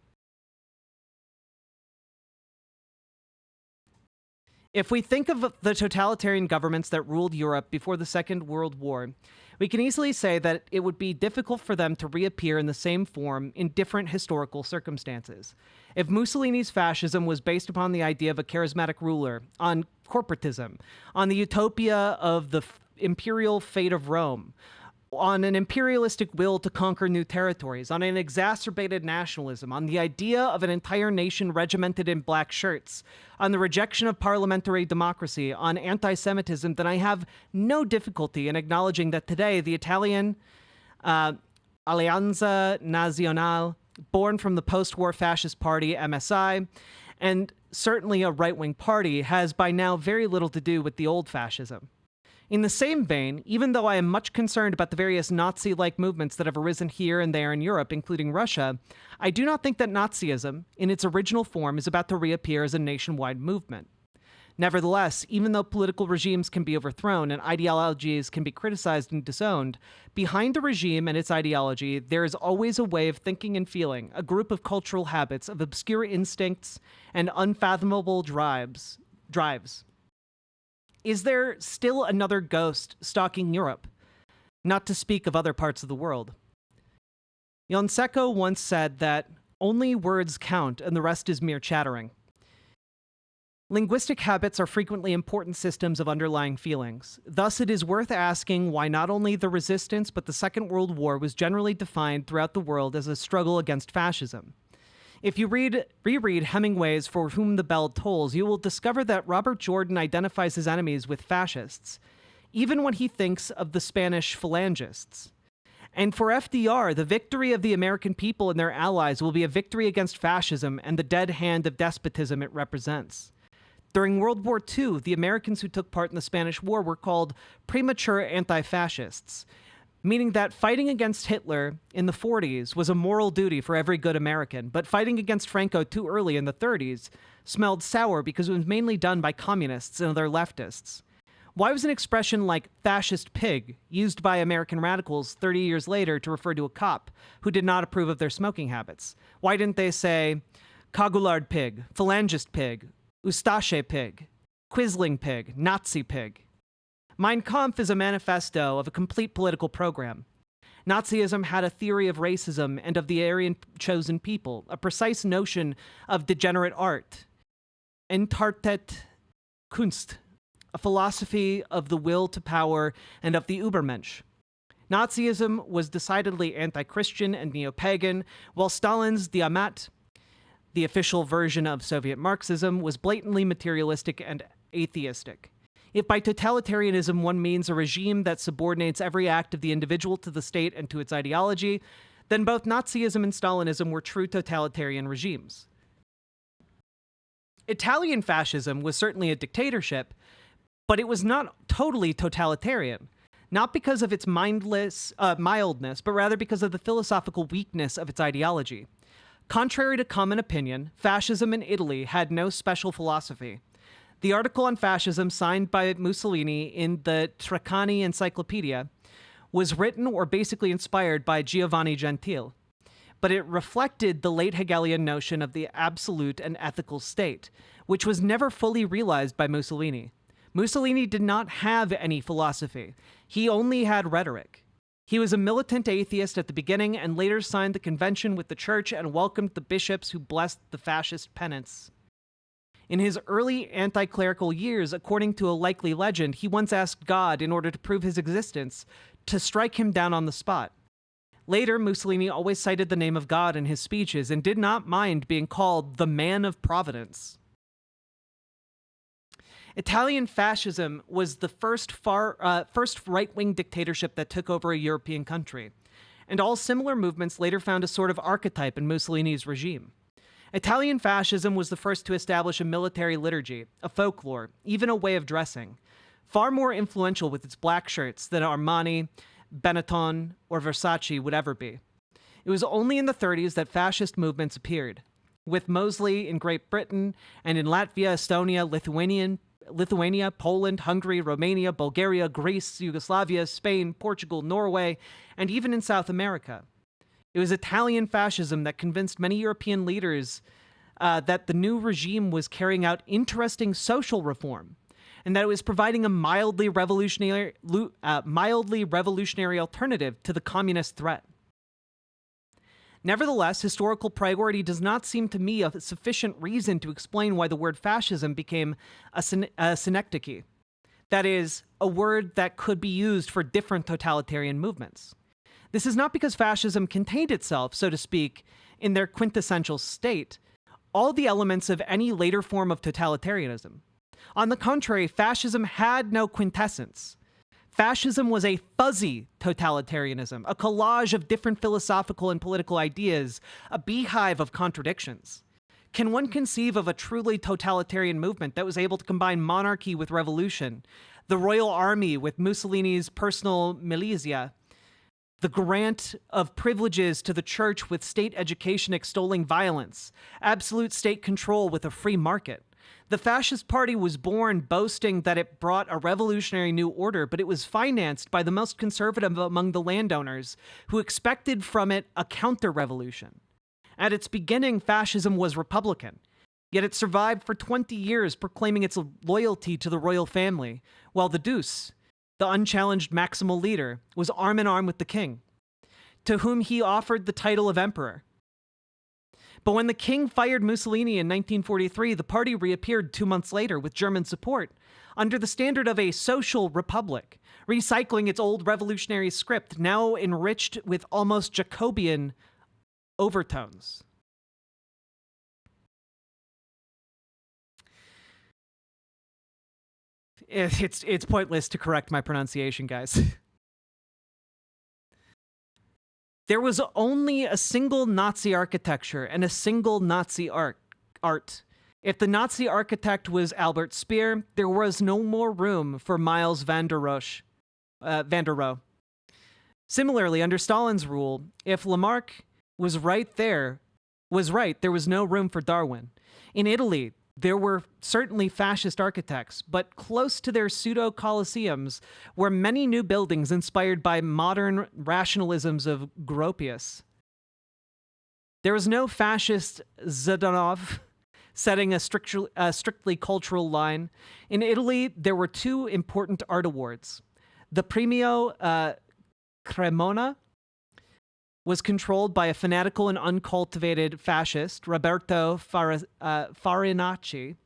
If we think of the totalitarian governments that ruled Europe before the Second World War, we can easily say that it would be difficult for them to reappear in the same form in different historical circumstances. If Mussolini's fascism was based upon the idea of a charismatic ruler, on corporatism, on the utopia of the imperial fate of Rome, on an imperialistic will to conquer new territories, on an exacerbated nationalism, on the idea of an entire nation regimented in black shirts, on the rejection of parliamentary democracy, on anti-Semitism, then I have no difficulty in acknowledging that today the Italian Alleanza Nazionale, born from the post-war fascist party MSI, and certainly a right-wing party, has by now very little to do with the old fascism. In the same vein, even though I am much concerned about the various Nazi-like movements that have arisen here and there in Europe, including Russia, I do not think that Nazism, in its original form, is about to reappear as a nationwide movement. Nevertheless, even though political regimes can be overthrown and ideologies can be criticized and disowned, behind a regime and its ideology, there is always a way of thinking and feeling, a group of cultural habits, of obscure instincts and unfathomable drives. Is there still another ghost stalking Europe? Not to speak of other parts of the world. Yonseko once said that only words count and the rest is mere chattering. Linguistic habits are frequently important systems of underlying feelings. Thus, it is worth asking why not only the resistance but the Second World War was generally defined throughout the world as a struggle against fascism. If you reread Hemingway's For Whom the Bell Tolls, you will discover that Robert Jordan identifies his enemies with fascists, even when he thinks of the Spanish phalangists. And for FDR, the victory of the American people and their allies will be a victory against fascism and the dead hand of despotism it represents. During World War II, the Americans who took part in the Spanish War were called premature anti-fascists, meaning that fighting against Hitler in the 40s was a moral duty for every good American, but fighting against Franco too early in the 30s smelled sour because it was mainly done by communists and other leftists. Why was an expression like fascist pig used by American radicals 30 years later to refer to a cop who did not approve of their smoking habits? Why didn't they say Kagulard pig, phalangist pig, Ustache pig, Quisling pig, Nazi pig? Mein Kampf is a manifesto of a complete political program. Nazism had a theory of racism and of the Aryan chosen people, a precise notion of degenerate art, Entartet Kunst, a philosophy of the will to power and of the Übermensch. Nazism was decidedly anti-Christian and neo-pagan, while Stalin's Diamat, the official version of Soviet Marxism, was blatantly materialistic and atheistic. If by totalitarianism one means a regime that subordinates every act of the individual to the state and to its ideology, then both Nazism and Stalinism were true totalitarian regimes. Italian fascism was certainly a dictatorship, but it was not totally totalitarian, not because of its mildness, but rather because of the philosophical weakness of its ideology. Contrary to common opinion, fascism in Italy had no special philosophy. The article on fascism signed by Mussolini in the Treccani Encyclopedia was written or basically inspired by Giovanni Gentile, but it reflected the late Hegelian notion of the absolute and ethical state, which was never fully realized by Mussolini. Mussolini did not have any philosophy. He only had rhetoric. He was a militant atheist at the beginning and later signed the convention with the church and welcomed the bishops who blessed the fascist penance. In his early anti-clerical years, according to a likely legend, he once asked God, in order to prove his existence, to strike him down on the spot. Later, Mussolini always cited the name of God in his speeches and did not mind being called the Man of Providence. Italian fascism was the first right-wing dictatorship that took over a European country, and all similar movements later found a sort of archetype in Mussolini's regime. Italian fascism was the first to establish a military liturgy, a folklore, even a way of dressing, far more influential with its black shirts than Armani, Benetton, or Versace would ever be. It was only in the 30s that fascist movements appeared, with Mosley in Great Britain and in Latvia, Estonia, Lithuania, Poland, Hungary, Romania, Bulgaria, Greece, Yugoslavia, Spain, Portugal, Norway, and even in South America. It was Italian fascism that convinced many European leaders that the new regime was carrying out interesting social reform, and that it was providing a mildly revolutionary alternative to the communist threat. Nevertheless, historical priority does not seem to me a sufficient reason to explain why the word fascism became a synecdoche. That is, a word that could be used for different totalitarian movements. This is not because fascism contained itself, so to speak, in their quintessential state, all the elements of any later form of totalitarianism. On the contrary, fascism had no quintessence. Fascism was a fuzzy totalitarianism, a collage of different philosophical and political ideas, a beehive of contradictions. Can one conceive of a truly totalitarian movement that was able to combine monarchy with revolution, the royal army with Mussolini's personal militia, the grant of privileges to the church with state education extolling violence, absolute state control with a free market? The Fascist Party was born boasting that it brought a revolutionary new order, but it was financed by the most conservative among the landowners, who expected from it a counter-revolution. At its beginning, fascism was republican, yet it survived for 20 years, proclaiming its loyalty to the royal family, while the Deuce, the unchallenged maximal leader, was arm in arm with the king, to whom he offered the title of emperor. But when the king fired Mussolini in 1943, the party reappeared 2 months later with German support, under the standard of a social republic, recycling its old revolutionary script, now enriched with almost Jacobean overtones. It's pointless to correct my pronunciation, guys. There was only a single Nazi architecture and a single Nazi art. If the Nazi architect was Albert Speer, there was no more room for Miles van der Rohe. Similarly, under Stalin's rule, if Lamarck was right, there was no room for Darwin. In Italy, there were certainly fascist architects, but close to their pseudo-colosseums were many new buildings inspired by modern rationalisms of Gropius. There was no fascist Zdanov setting a strictly cultural line. In Italy, there were two important art awards. The Premio Cremona was controlled by a fanatical and uncultivated fascist, Roberto Farinacci,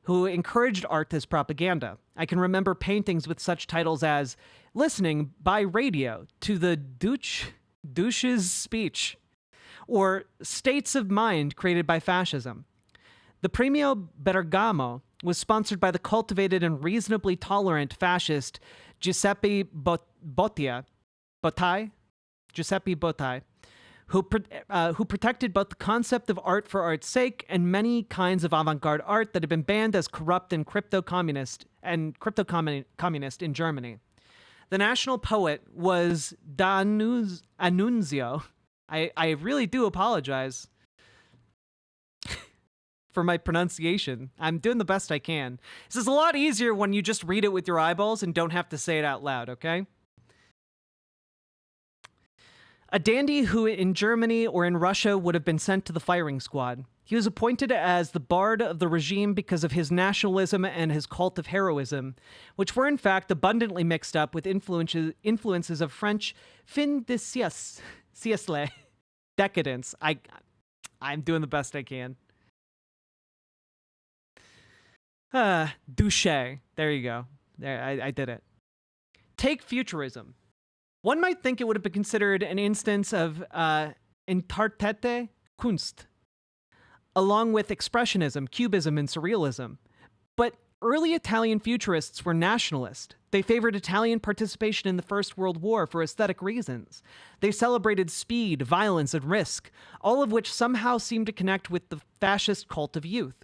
who encouraged art as propaganda. I can remember paintings with such titles as Listening by Radio to the Douche's Speech, or States of Mind created by fascism. The Premio Bergamo was sponsored by the cultivated and reasonably tolerant fascist Giuseppe Bottai, who protected both the concept of art for art's sake and many kinds of avant-garde art that had been banned as corrupt and crypto-communist in Germany. The national poet was D'Annunzio. I really do apologize for my pronunciation. I'm doing the best I can. This is a lot easier when you just read it with your eyeballs and don't have to say it out loud, okay? A dandy who in Germany or in Russia would have been sent to the firing squad. He was appointed as the bard of the regime because of his nationalism and his cult of heroism, which were in fact abundantly mixed up with influences of French fin de siècle decadence. I'm doing the best I can. Douche. There you go. There, I did it. Take futurism. One might think it would have been considered an instance of Entartete Kunst, along with Expressionism, Cubism, and Surrealism. But early Italian futurists were nationalist. They favored Italian participation in the First World War for aesthetic reasons. They celebrated speed, violence, and risk, all of which somehow seemed to connect with the fascist cult of youth.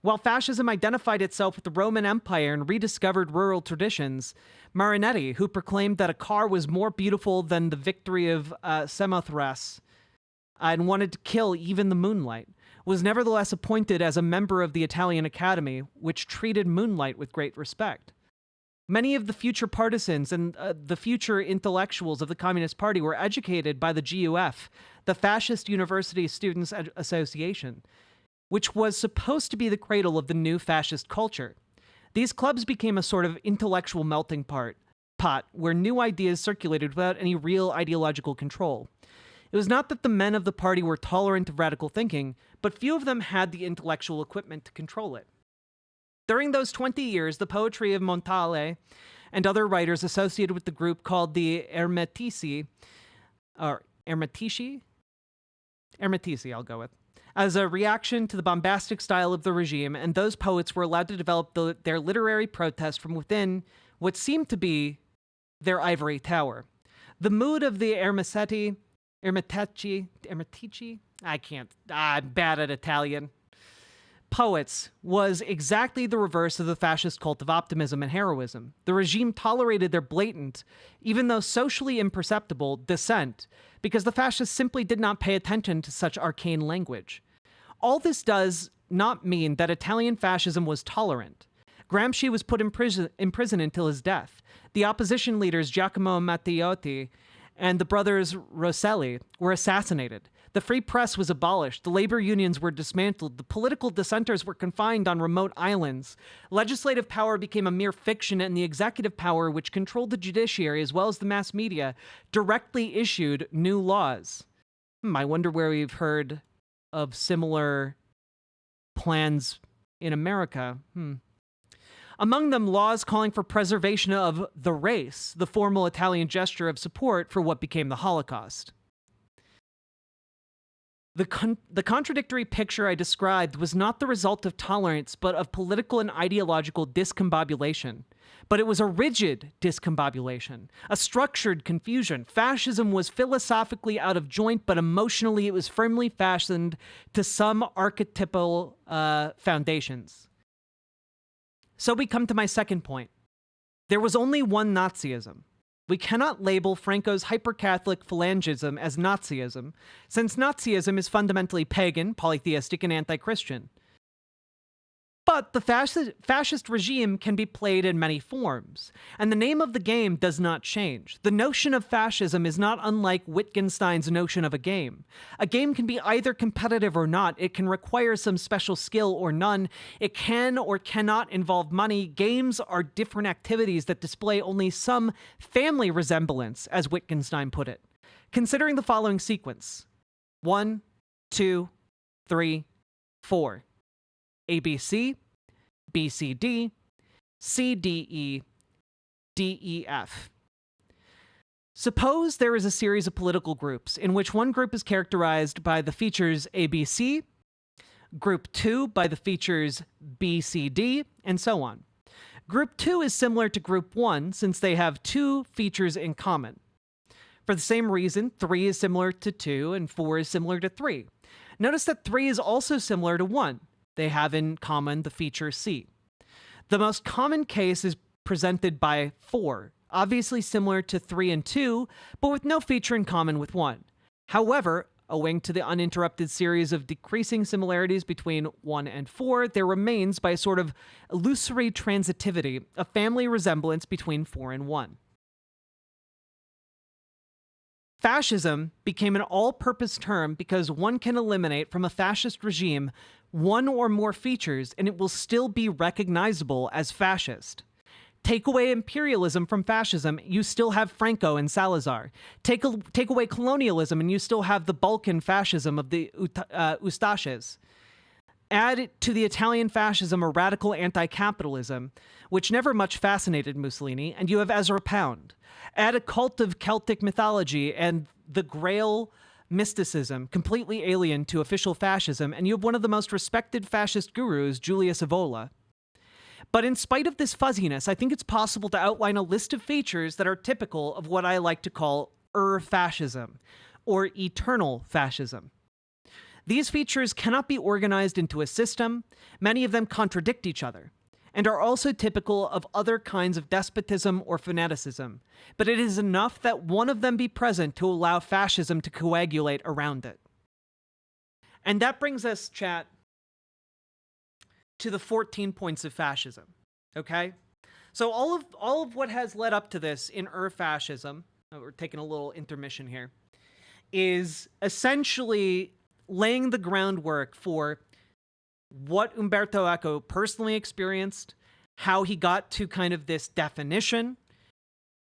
While fascism identified itself with the Roman Empire and rediscovered rural traditions, Marinetti, who proclaimed that a car was more beautiful than the victory of Samothrace and wanted to kill even the moonlight, was nevertheless appointed as a member of the Italian Academy, which treated Moonlight with great respect. Many of the future partisans and the future intellectuals of the Communist Party were educated by the GUF, the Fascist University Students Association, which was supposed to be the cradle of the new fascist culture. These clubs became a sort of intellectual melting pot where new ideas circulated without any real ideological control. It was not that the men of the party were tolerant of radical thinking, but few of them had the intellectual equipment to control it. During those 20 years, the poetry of Montale and other writers associated with the group called the Ermetici, I'll go with, as a reaction to the bombastic style of the regime, and those poets were allowed to develop their literary protest from within what seemed to be their ivory tower. The mood of the Ermetici, I'm bad at Italian, poets was exactly the reverse of the fascist cult of optimism and heroism. The regime tolerated their blatant, even though socially imperceptible, dissent, because the fascists simply did not pay attention to such arcane language. All this does not mean that Italian fascism was tolerant. Gramsci was put in prison until his death. The opposition leaders Giacomo Matteotti and the brothers Rosselli were assassinated. The free press was abolished, the labor unions were dismantled, the political dissenters were confined on remote islands. Legislative power became a mere fiction, and the executive power, which controlled the judiciary as well as the mass media, directly issued new laws. I wonder where we've heard of similar plans in America. Among them, laws calling for preservation of the race, the formal Italian gesture of support for what became the Holocaust. The contradictory picture I described was not the result of tolerance, but of political and ideological discombobulation. But it was a rigid discombobulation, a structured confusion. Fascism was philosophically out of joint, but emotionally it was firmly fastened to some archetypal foundations. So we come to my second point. There was only one Nazism. We cannot label Franco's hyper-Catholic phalangism as Nazism, since Nazism is fundamentally pagan, polytheistic, and anti-Christian. But the fascist regime can be played in many forms, and the name of the game does not change. The notion of fascism is not unlike Wittgenstein's notion of a game. A game can be either competitive or not. It can require some special skill or none. It can or cannot involve money. Games are different activities that display only some family resemblance, as Wittgenstein put it. Considering the following sequence: 1, 2, 3, 4. ABC, BCD, CDE, DEF. Suppose there is a series of political groups in which one group is characterized by the features ABC, group 2 by the features BCD, and so on. Group 2 is similar to group 1 since they have two features in common. For the same reason, 3 is similar to 2 and 4 is similar to 3. Notice that 3 is also similar to 1. They have in common the feature C. The most common case is presented by 4, obviously similar to 3 and 2, but with no feature in common with 1. However, owing to the uninterrupted series of decreasing similarities between 1 and 4, there remains, by a sort of illusory transitivity, a family resemblance between 4 and 1. Fascism became an all-purpose term because one can eliminate from a fascist regime one or more features and it will still be recognizable as fascist. Take away imperialism from fascism, you still have Franco and Salazar. Take away colonialism and you still have the Balkan fascism of the Ustaches. Add to the Italian fascism a radical anti-capitalism, which never much fascinated Mussolini, and you have Ezra Pound. Add a cult of Celtic mythology and the Grail mysticism, completely alien to official fascism, and you have one of the most respected fascist gurus, Julius Evola. But in spite of this fuzziness, I think it's possible to outline a list of features that are typical of what I like to call fascism, or eternal fascism. These features cannot be organized into a system. Many of them contradict each other, and are also typical of other kinds of despotism or fanaticism, but it is enough that one of them be present to allow fascism to coagulate around it. And that brings us, chat, to the 14 points of fascism, okay? So all of what has led up to this in fascism, we're taking a little intermission here, is essentially laying the groundwork for what Umberto Eco personally experienced, how he got to kind of this definition,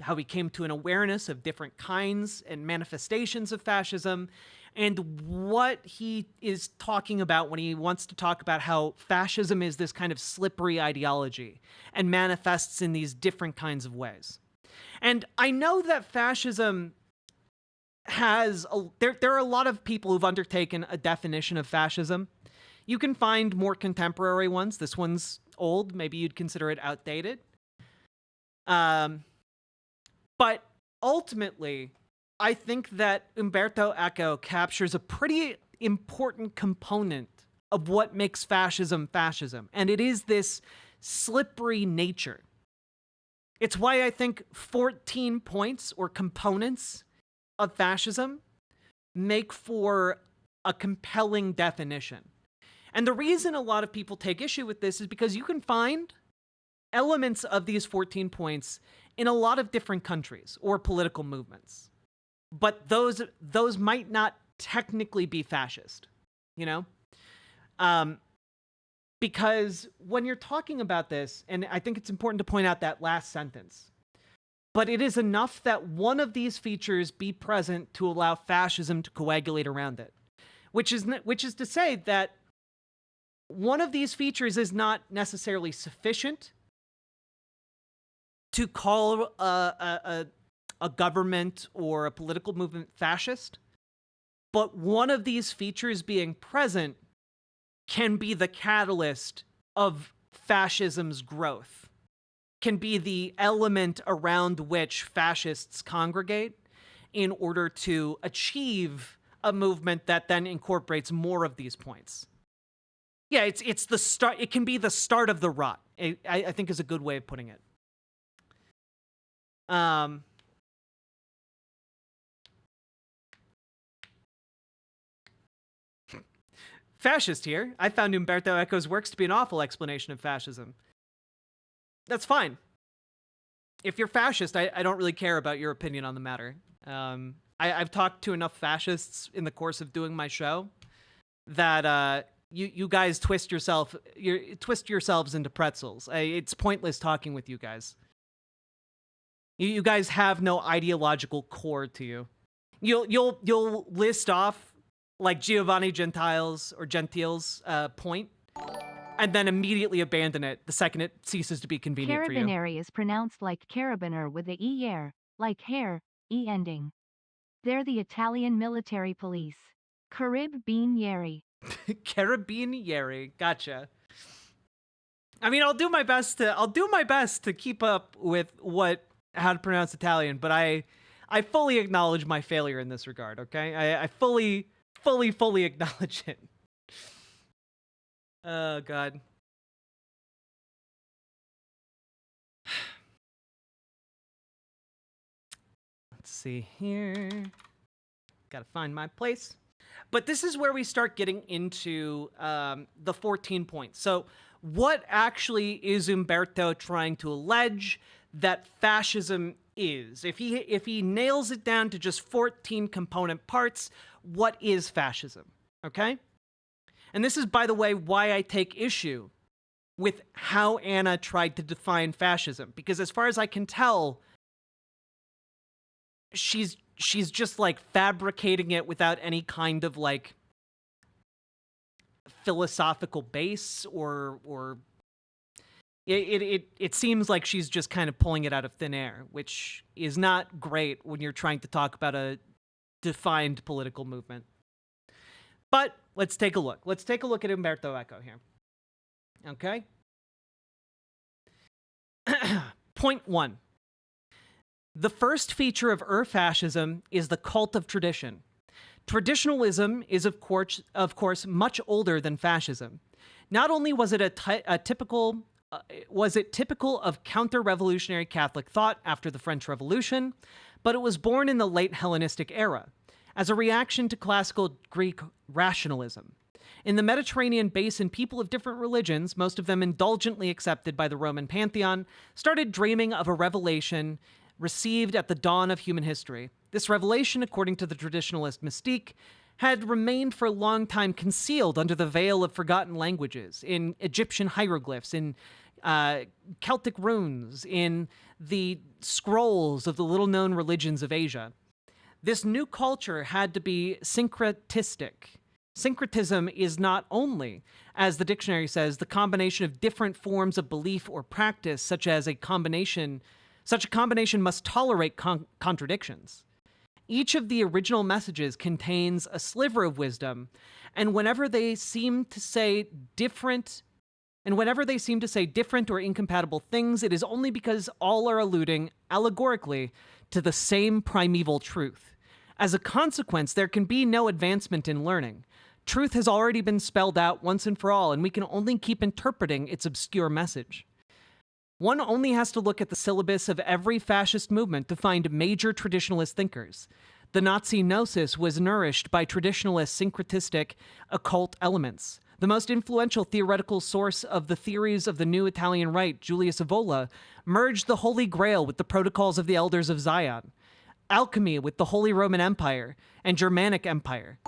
how he came to an awareness of different kinds and manifestations of fascism, and what he is talking about when he wants to talk about how fascism is this kind of slippery ideology and manifests in these different kinds of ways. And I know that fascism has there are a lot of people who've undertaken a definition of fascism. You can find more contemporary ones. This one's old. Maybe you'd consider it outdated. But ultimately, I think that Umberto Eco captures a pretty important component of what makes fascism fascism, and it is this slippery nature. It's why I think 14 points or components of fascism make for a compelling definition. And the reason a lot of people take issue with this is because you can find elements of these 14 points in a lot of different countries or political movements. But those might not technically be fascist, you know? Because when you're talking about this, and I think it's important to point out that last sentence, but it is enough that one of these features be present to allow fascism to coagulate around it, which is to say that one of these features is not necessarily sufficient to call a government or a political movement fascist, but one of these features being present can be the catalyst of fascism's growth, can be the element around which fascists congregate in order to achieve a movement that then incorporates more of these points. Yeah, it's the start. It can be the start of the rot, I think is a good way of putting it. Fascist here. I found Umberto Eco's works to be an awful explanation of fascism. That's fine. If you're fascist, I don't really care about your opinion on the matter. I've talked to enough fascists in the course of doing my show that you guys twist yourselves into pretzels. It's pointless talking with you guys. You guys have no ideological core to you. You'll list off like Giovanni Gentile's point, and then immediately abandon it the second it ceases to be convenient for you. Carabinieri is pronounced like carabiner with the E-er, like hair, E ending. They're the Italian military police. Carabinieri. Carabinieri, gotcha. I mean, I'll do my best to keep up with how to pronounce Italian, but I fully acknowledge my failure in this regard, okay? I fully acknowledge it. Oh, God. Let's see here. Gotta find my place. But this is where we start getting into the 14 points. So what actually is Umberto trying to allege that fascism is? If he nails it down to just 14 component parts, what is fascism? Okay? And this is, by the way, why I take issue with how Anna tried to define fascism. Because as far as I can tell, she's just like fabricating it without any kind of like philosophical base or it seems like she's just kind of pulling it out of thin air, which is not great when you're trying to talk about a defined political movement. But let's take a look. Let's take a look at Umberto Eco here. Okay? Point 1. The first feature of fascism is the cult of tradition. Traditionalism is, of course, much older than fascism. Not only was it typical of counter-revolutionary Catholic thought after the French Revolution, but it was born in the late Hellenistic era as a reaction to classical Greek rationalism. In the Mediterranean basin, people of different religions, most of them indulgently accepted by the Roman pantheon, started dreaming of a revelation received at the dawn of human history. This revelation, according to the traditionalist mystique, had remained for a long time concealed under the veil of forgotten languages, in Egyptian hieroglyphs, in Celtic runes, in the scrolls of the little-known religions of Asia. This new culture had to be syncretistic. Syncretism is not only, as the dictionary says, the combination of different forms of belief or practice, such a combination must tolerate contradictions. Each of the original messages contains a sliver of wisdom, and whenever they seem to say different or incompatible things, it is only because all are alluding allegorically to the same primeval truth. As a consequence, there can be no advancement in learning. Truth has already been spelled out once and for all, and we can only keep interpreting its obscure message. One only has to look at the syllabus of every fascist movement to find major traditionalist thinkers. The Nazi gnosis was nourished by traditionalist syncretistic occult elements. The most influential theoretical source of the theories of the new Italian right, Julius Evola, merged the Holy Grail with the protocols of the Elders of Zion, alchemy with the Holy Roman Empire, and Germanic Empire.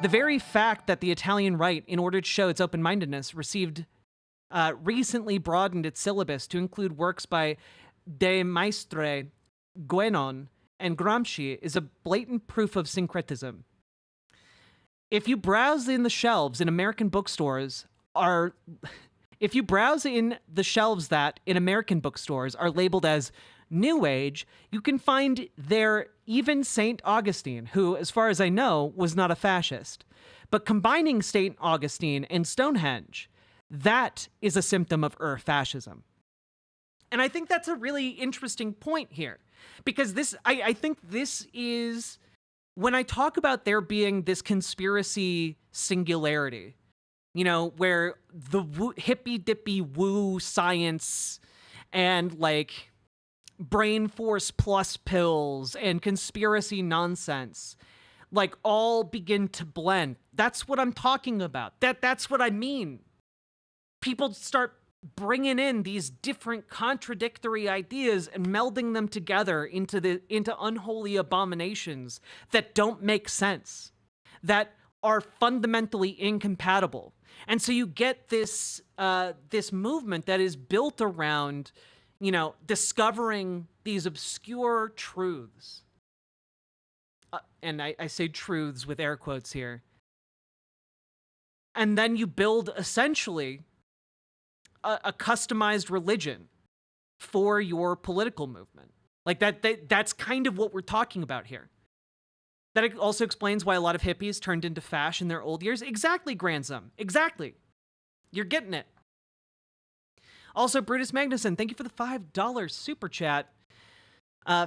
The very fact that the Italian right, in order to show its open-mindedness, recently broadened its syllabus to include works by De Maistre, Guénon, and Gramsci is a blatant proof of syncretism. If you browse in the shelves in American bookstores that in American bookstores are labeled as New Age, you can find there even St. Augustine, who, as far as I know, was not a fascist. But combining St. Augustine and Stonehenge, that is a symptom of fascism. And I think that's a really interesting point here, because I think this is, when I talk about there being this conspiracy singularity, where the hippy-dippy woo science and like brain force plus pills and conspiracy nonsense like all begin to blend. That's what I'm talking about. That's what I mean. People start bringing in these different contradictory ideas and melding them together into unholy abominations that don't make sense, that are fundamentally incompatible. And so you get this movement that is built around, discovering these obscure truths. And I say truths with air quotes here. And then you build essentially a customized religion for your political movement. Like that's kind of what we're talking about here. That also explains why a lot of hippies turned into fash in their old years. Exactly, Grandsome. Exactly. You're getting it. Also, Brutus Magnuson, thank you for the $5 super chat.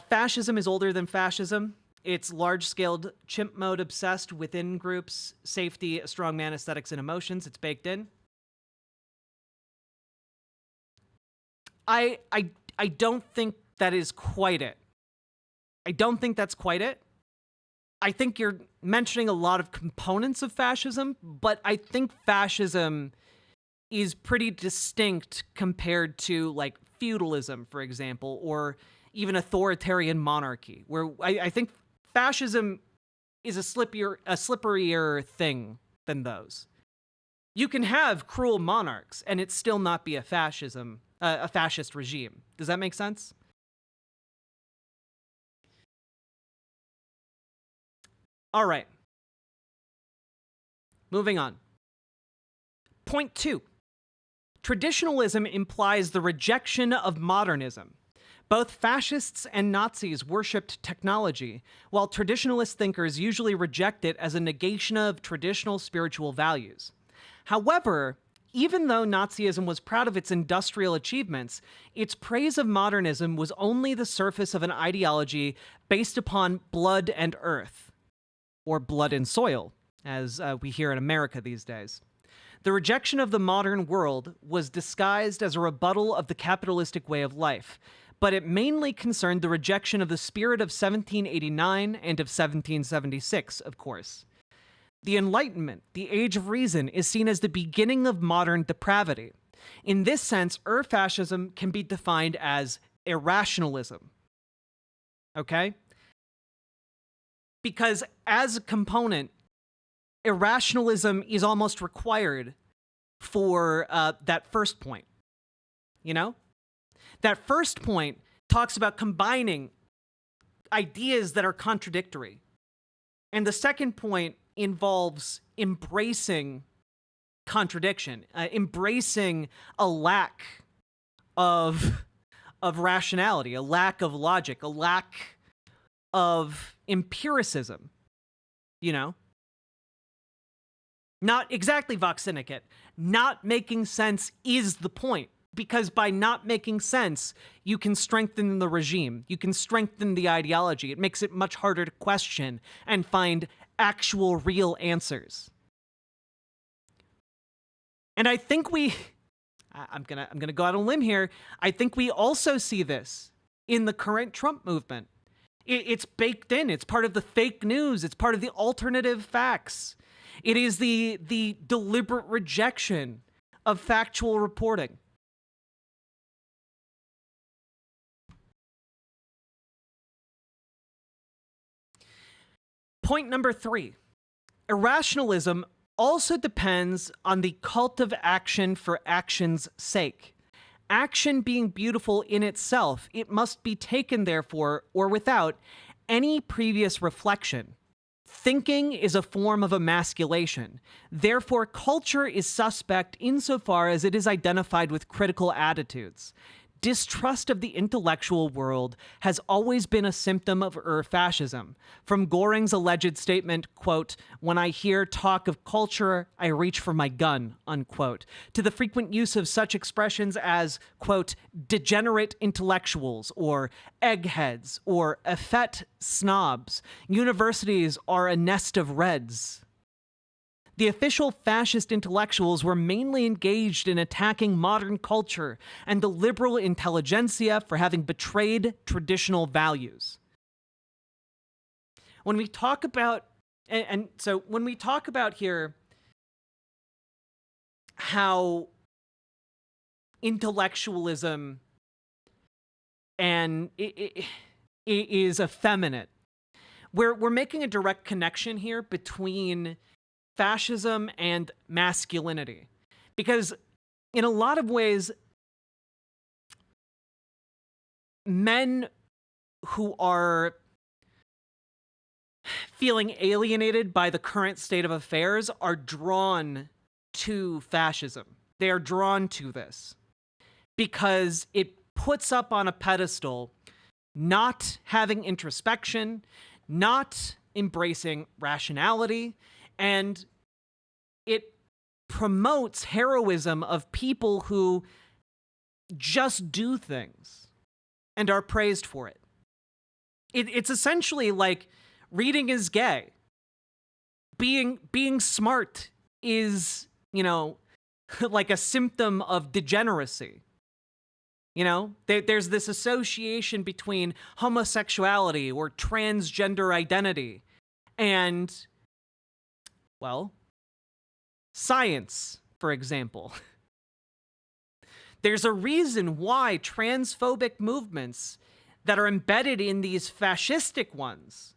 Fascism is older than fascism. It's large-scaled chimp mode obsessed within groups, safety, a strong man, aesthetics, and emotions. It's baked in. I don't think that is quite it. I don't think that's quite it. I think you're mentioning a lot of components of fascism, but I think fascism is pretty distinct compared to like feudalism, for example, or even authoritarian monarchy, where I think fascism is a slipperier thing than those. You can have cruel monarchs and it still not be a fascist regime. Does that make sense? All right. Moving on. Point 2. Traditionalism implies the rejection of modernism. Both fascists and Nazis worshipped technology, while traditionalist thinkers usually reject it as a negation of traditional spiritual values. However, even though Nazism was proud of its industrial achievements, its praise of modernism was only the surface of an ideology based upon blood and earth, or blood and soil, as we hear in America these days. The rejection of the modern world was disguised as a rebuttal of the capitalistic way of life, but it mainly concerned the rejection of the spirit of 1789 and of 1776, of course. The Enlightenment, the Age of Reason, is seen as the beginning of modern depravity. In this sense, Fascism can be defined as irrationalism. Okay? Because as a component, irrationalism is almost required for that first point. You know? That first point talks about combining ideas that are contradictory. And the second point involves embracing contradiction, embracing a lack of rationality, a lack of logic, a lack of empiricism, you know? Not exactly Vox Syndicate. Not making sense is the point, because by not making sense, you can strengthen the regime. You can strengthen the ideology. It makes it much harder to question and find actual real answers. And I think I'm gonna go out on a limb here. I think we also see this in the current Trump movement. It's baked in. It's part of the fake news. It's part of the alternative facts. It is the deliberate rejection of factual reporting. Point number 3. Irrationalism also depends on the cult of action for action's sake. Action being beautiful in itself, it must be taken, therefore, or without any previous reflection. Thinking is a form of emasculation. Therefore, culture is suspect insofar as it is identified with critical attitudes. Distrust of the intellectual world has always been a symptom of fascism. From Goring's alleged statement, quote, "When I hear talk of culture, I reach for my gun," unquote, to the frequent use of such expressions as, quote, "degenerate intellectuals," or eggheads, or effete snobs. Universities are a nest of Reds. The official fascist intellectuals were mainly engaged in attacking modern culture and the liberal intelligentsia for having betrayed traditional values. When we talk about, when we talk about here how intellectualism and it is effeminate, we're making a direct connection here between fascism and masculinity, because in a lot of ways, men who are feeling alienated by the current state of affairs are drawn to fascism. They are drawn to this because it puts up on a pedestal not having introspection, not embracing rationality, and it promotes heroism of people who just do things and are praised for it. It's essentially like reading is gay. Being smart is, you know, like a symptom of degeneracy. You know, there's this association between homosexuality or transgender identity and, well, science, for example. There's a reason why transphobic movements that are embedded in these fascistic ones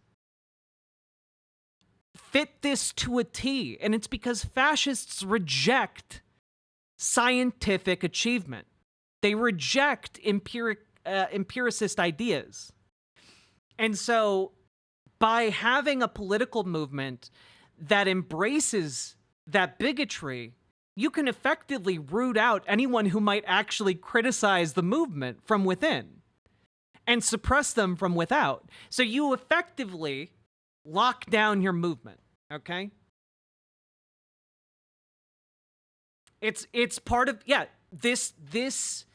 fit this to a T, and it's because fascists reject scientific achievement. They reject empiricist ideas. And so by having a political movement that embraces that bigotry, you can effectively root out anyone who might actually criticize the movement from within and suppress them from without. So you effectively lock down your movement, okay? It's part of, yeah, this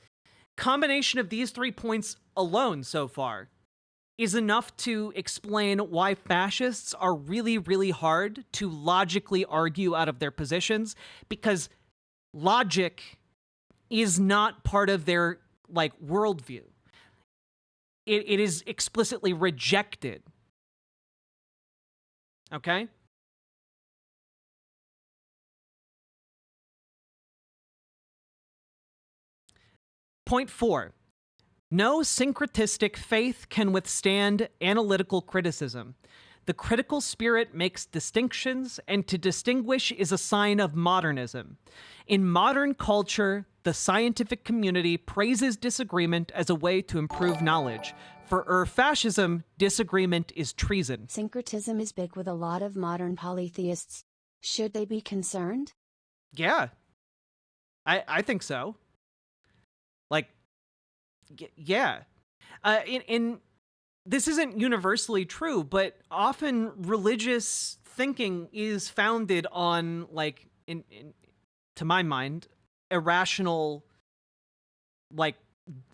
combination of these 3 points alone so far is enough to explain why fascists are really, really hard to logically argue out of their positions, because logic is not part of their, like, worldview. It is explicitly rejected. Okay? Point 4. No syncretistic faith can withstand analytical criticism. The critical spirit makes distinctions, and to distinguish is a sign of modernism. In modern culture, the scientific community praises disagreement as a way to improve knowledge. For fascism, disagreement is treason. Syncretism is big with a lot of modern polytheists. Should they be concerned? Yeah. I think so. Like, yeah. In this isn't universally true, but often religious thinking is founded on, like, to my mind, irrational, like,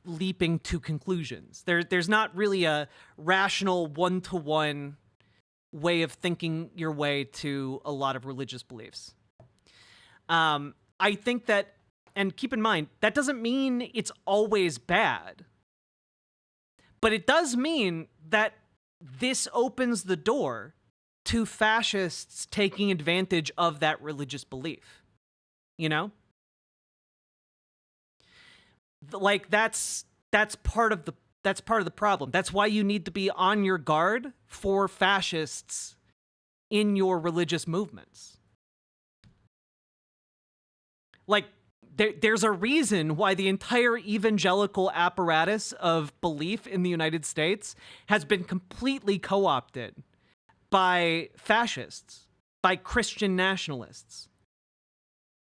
leaping to conclusions. There's not really a rational one-to-one way of thinking your way to a lot of religious beliefs. I think that, and keep in mind, that doesn't mean it's always bad. But it does mean that this opens the door to fascists taking advantage of that religious belief. You know? Like, that's part of the problem. That's why you need to be on your guard for fascists in your religious movements. Like, there's a reason why the entire evangelical apparatus of belief in the United States has been completely co-opted by fascists, by Christian nationalists.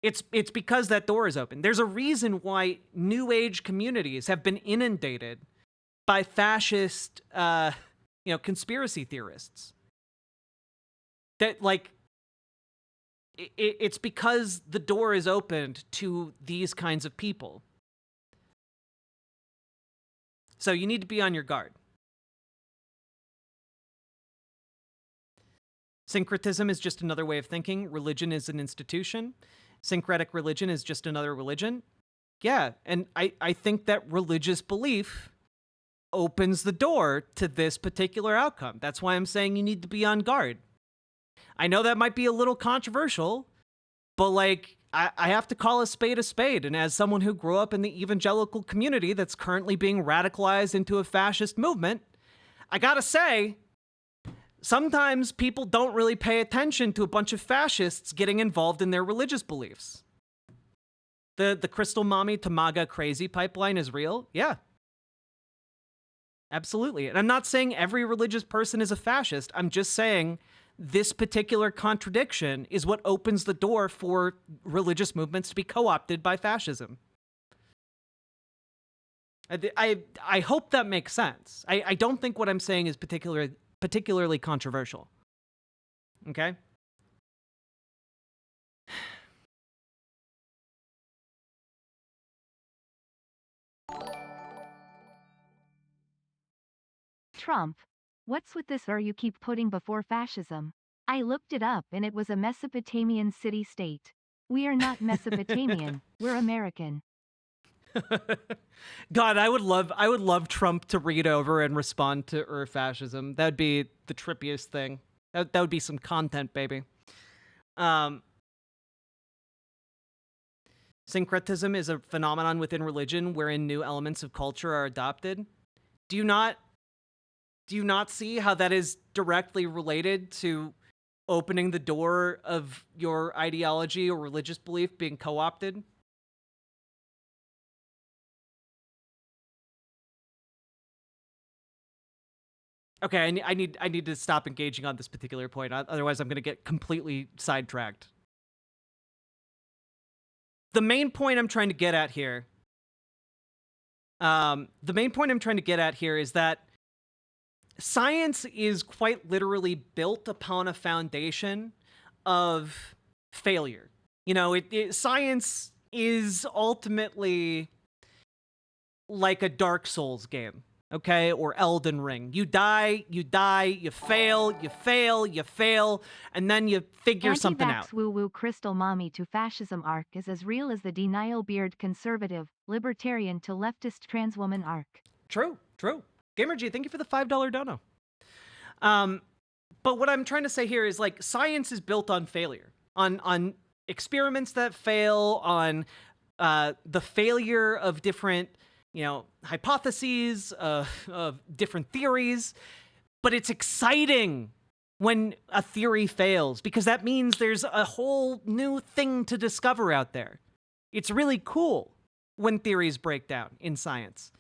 It's because that door is open. There's a reason why New Age communities have been inundated by fascist, conspiracy theorists. That, like, it's because the door is opened to these kinds of people. So you need to be on your guard. Syncretism is just another way of thinking. Religion is an institution. Syncretic religion is just another religion. Yeah, and I think that religious belief opens the door to this particular outcome. That's why I'm saying you need to be on guard. I know that might be a little controversial, but, like, I have to call a spade, and as someone who grew up in the evangelical community that's currently being radicalized into a fascist movement, I gotta say, sometimes people don't really pay attention to a bunch of fascists getting involved in their religious beliefs. The Crystal Mommy to MAGA crazy pipeline is real? Yeah. Absolutely. And I'm not saying every religious person is a fascist. I'm just saying this particular contradiction is what opens the door for religious movements to be co-opted by fascism. I hope that makes sense. I don't think what I'm saying is particularly controversial. Okay? Trump. What's with this you keep putting before fascism? I looked it up and it was a Mesopotamian city-state. We are not Mesopotamian, we're American. God, I would love Trump to read over and respond to fascism. That'd be the trippiest thing. That would be some content, baby. Syncretism is a phenomenon within religion wherein new elements of culture are adopted. Do you not see how that is directly related to opening the door of your ideology or religious belief being co-opted? Okay, I need to stop engaging on this particular point. Otherwise, I'm going to get completely sidetracked. The main point I'm trying to get at here. Is that science is quite literally built upon a foundation of failure. You know, science is ultimately like a Dark Souls game, okay? Or Elden Ring. You die, you fail, and then you figure something out. Anti-vax woo-woo Crystal Mommy to fascism arc is as real as the denial beard conservative, libertarian to leftist trans woman arc. True. Gamerg, thank you for the $5 dono. But what I'm trying to say here is, like, science is built on failure, on experiments that fail, on the failure of different hypotheses, of different theories, but it's exciting when a theory fails because that means there's a whole new thing to discover out there. It's really cool when theories break down in science.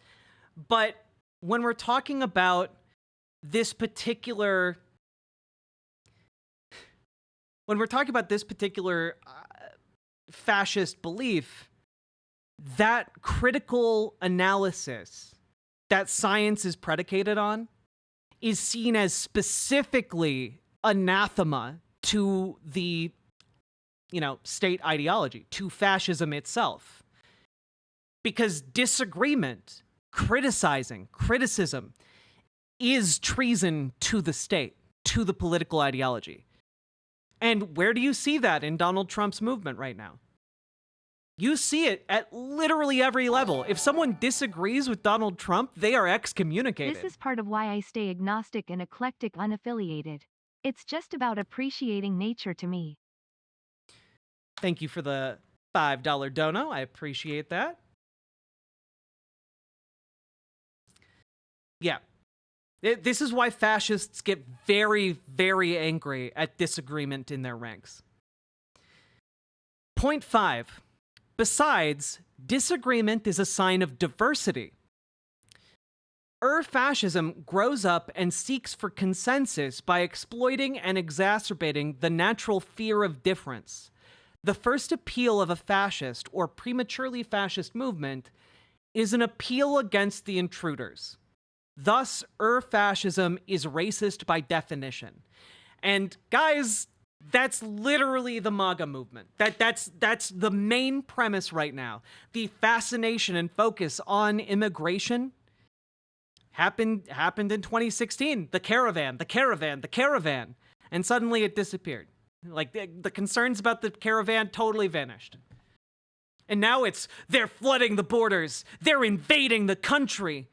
But when we're talking about this particular fascist belief, that critical analysis that science is predicated on is seen as specifically anathema to the, state ideology, to fascism itself. Because disagreement, criticism is treason to the state, to the political ideology. And where do you see that in Donald Trump's movement right now? You see it at literally every level. If someone disagrees with Donald Trump, they are excommunicated. This is part of why I stay agnostic and eclectic unaffiliated. It's just about appreciating nature to me. Thank you for the $5 dono. I appreciate that. Yeah. This is why fascists get very, very angry at disagreement in their ranks. Point 5. Besides, disagreement is a sign of diversity. Fascism grows up and seeks for consensus by exploiting and exacerbating the natural fear of difference. The first appeal of a fascist or prematurely fascist movement is an appeal against the intruders. Thus, fascism is racist by definition. And guys, that's literally the MAGA movement. That's the main premise right now. The fascination and focus on immigration happened in 2016. The caravan. And suddenly it disappeared. Like, the concerns about the caravan totally vanished. And now they're flooding the borders. They're invading the country.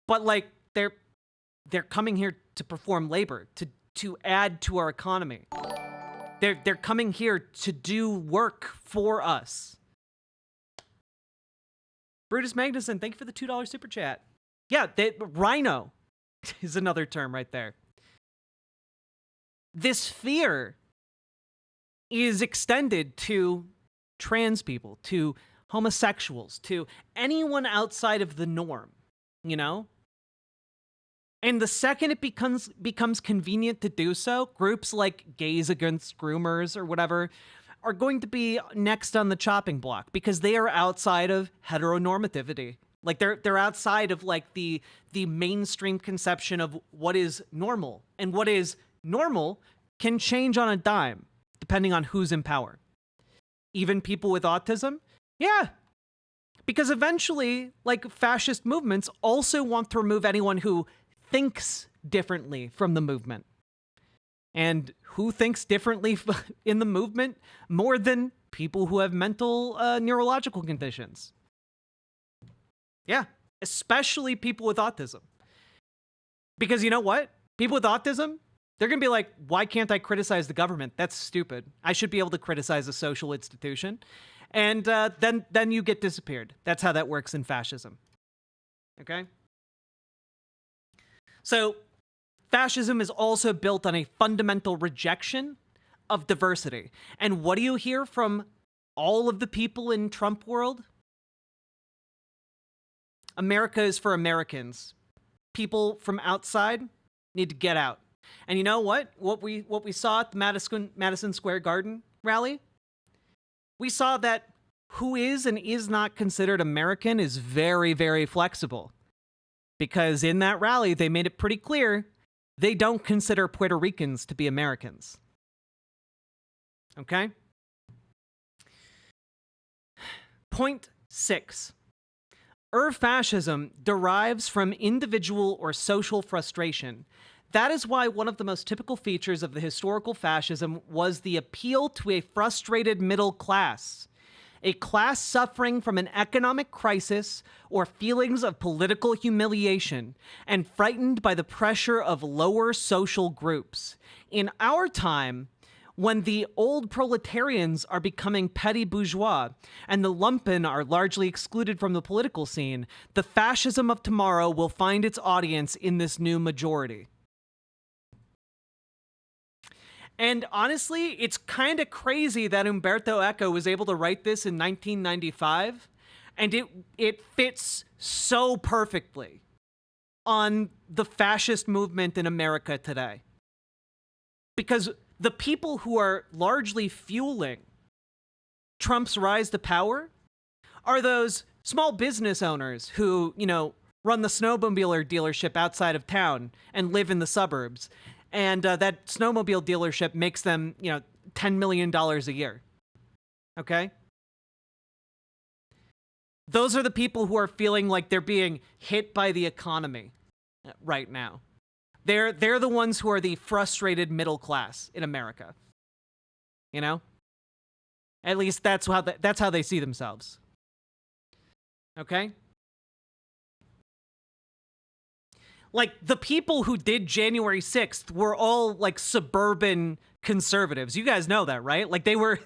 But, like, they're coming here to perform labor, to add to our economy. They're coming here to do work for us. Brutus Magnuson, thank you for the $2 super chat. Yeah, rhino is another term right there. This fear is extended to trans people, to homosexuals, to anyone outside of the norm, And the second it becomes convenient to do so, groups like Gays Against Groomers or whatever are going to be next on the chopping block because they are outside of heteronormativity. Like they're outside of like the mainstream conception of what is normal. And what is normal can change on a dime depending on who's in power. Even people with autism? Yeah. Because eventually, like, fascist movements also want to remove anyone who thinks differently from the movement. And who thinks differently in the movement more than people who have mental neurological conditions? Yeah, especially people with autism. Because you know what? People with autism, they're going to be like, why can't I criticize the government? That's stupid. I should be able to criticize a social institution. And then you get disappeared. That's how that works in fascism. Okay? So, fascism is also built on a fundamental rejection of diversity. And what do you hear from all of the people in Trump world? America is for Americans. People from outside need to get out. And you know what? What we saw at the Madison Square Garden rally? We saw that who is and is not considered American is very, very flexible. Because in that rally, they made it pretty clear they don't consider Puerto Ricans to be Americans. Okay? Point 6. Fascism derives from individual or social frustration. That is why one of the most typical features of the historical fascism was the appeal to a frustrated middle class, a class suffering from an economic crisis or feelings of political humiliation and frightened by the pressure of lower social groups. In our time, when the old proletarians are becoming petty bourgeois and the lumpen are largely excluded from the political scene, the fascism of tomorrow will find its audience in this new majority. And honestly, it's kind of crazy that Umberto Eco was able to write this in 1995, and it fits so perfectly on the fascist movement in America today. Because the people who are largely fueling Trump's rise to power are those small business owners who, run the snowmobile dealership outside of town and live in the suburbs. And that snowmobile dealership makes them, $10 million a year. Okay? Those are the people who are feeling like they're being hit by the economy right now. They're the ones who are the frustrated middle class in America. At least that's how they see themselves. Okay? Like, the people who did January 6th were all, like, suburban conservatives. You guys know that, right? Like, they're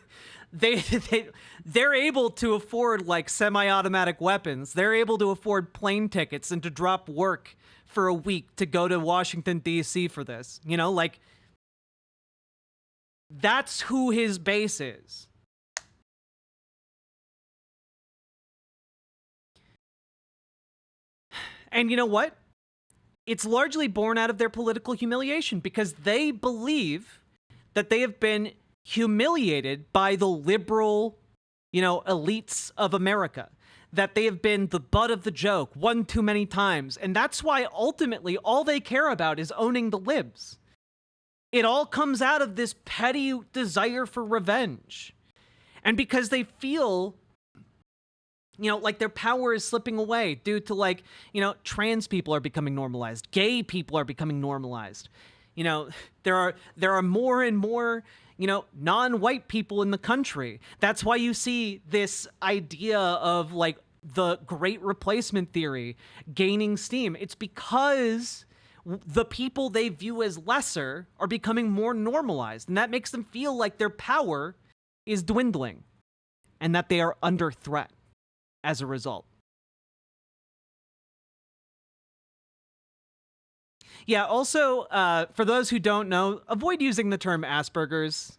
able to afford, like, semi-automatic weapons. They're able to afford plane tickets and to drop work for a week to go to Washington, D.C. for this. That's who his base is. And you know what? It's largely born out of their political humiliation because they believe that they have been humiliated by the liberal, elites of America, that they have been the butt of the joke one too many times. And that's why ultimately all they care about is owning the libs. It all comes out of this petty desire for revenge. And because they feel like their power is slipping away due to trans people are becoming normalized. Gay people are becoming normalized. There are more and more, non-white people in the country. That's why you see this idea of the great replacement theory gaining steam. It's because the people they view as lesser are becoming more normalized. And that makes them feel like their power is dwindling and that they are under threat as a result. Yeah, also, for those who don't know, avoid using the term Asperger's.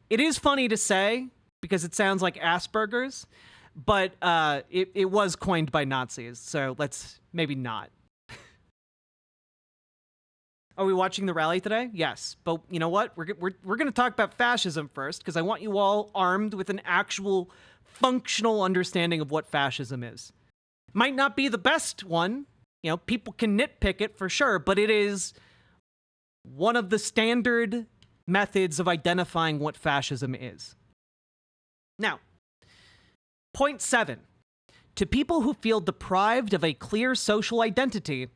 It is funny to say because it sounds like Asperger's, but it was coined by Nazis, so let's maybe not. Are we watching the rally today? Yes, but you know what? We're going to talk about fascism first because I want you all armed with an actual functional understanding of what fascism is. Might not be the best one. People can nitpick it for sure, but it is one of the standard methods of identifying what fascism is. Now, point 7. To people who feel deprived of a clear social identity,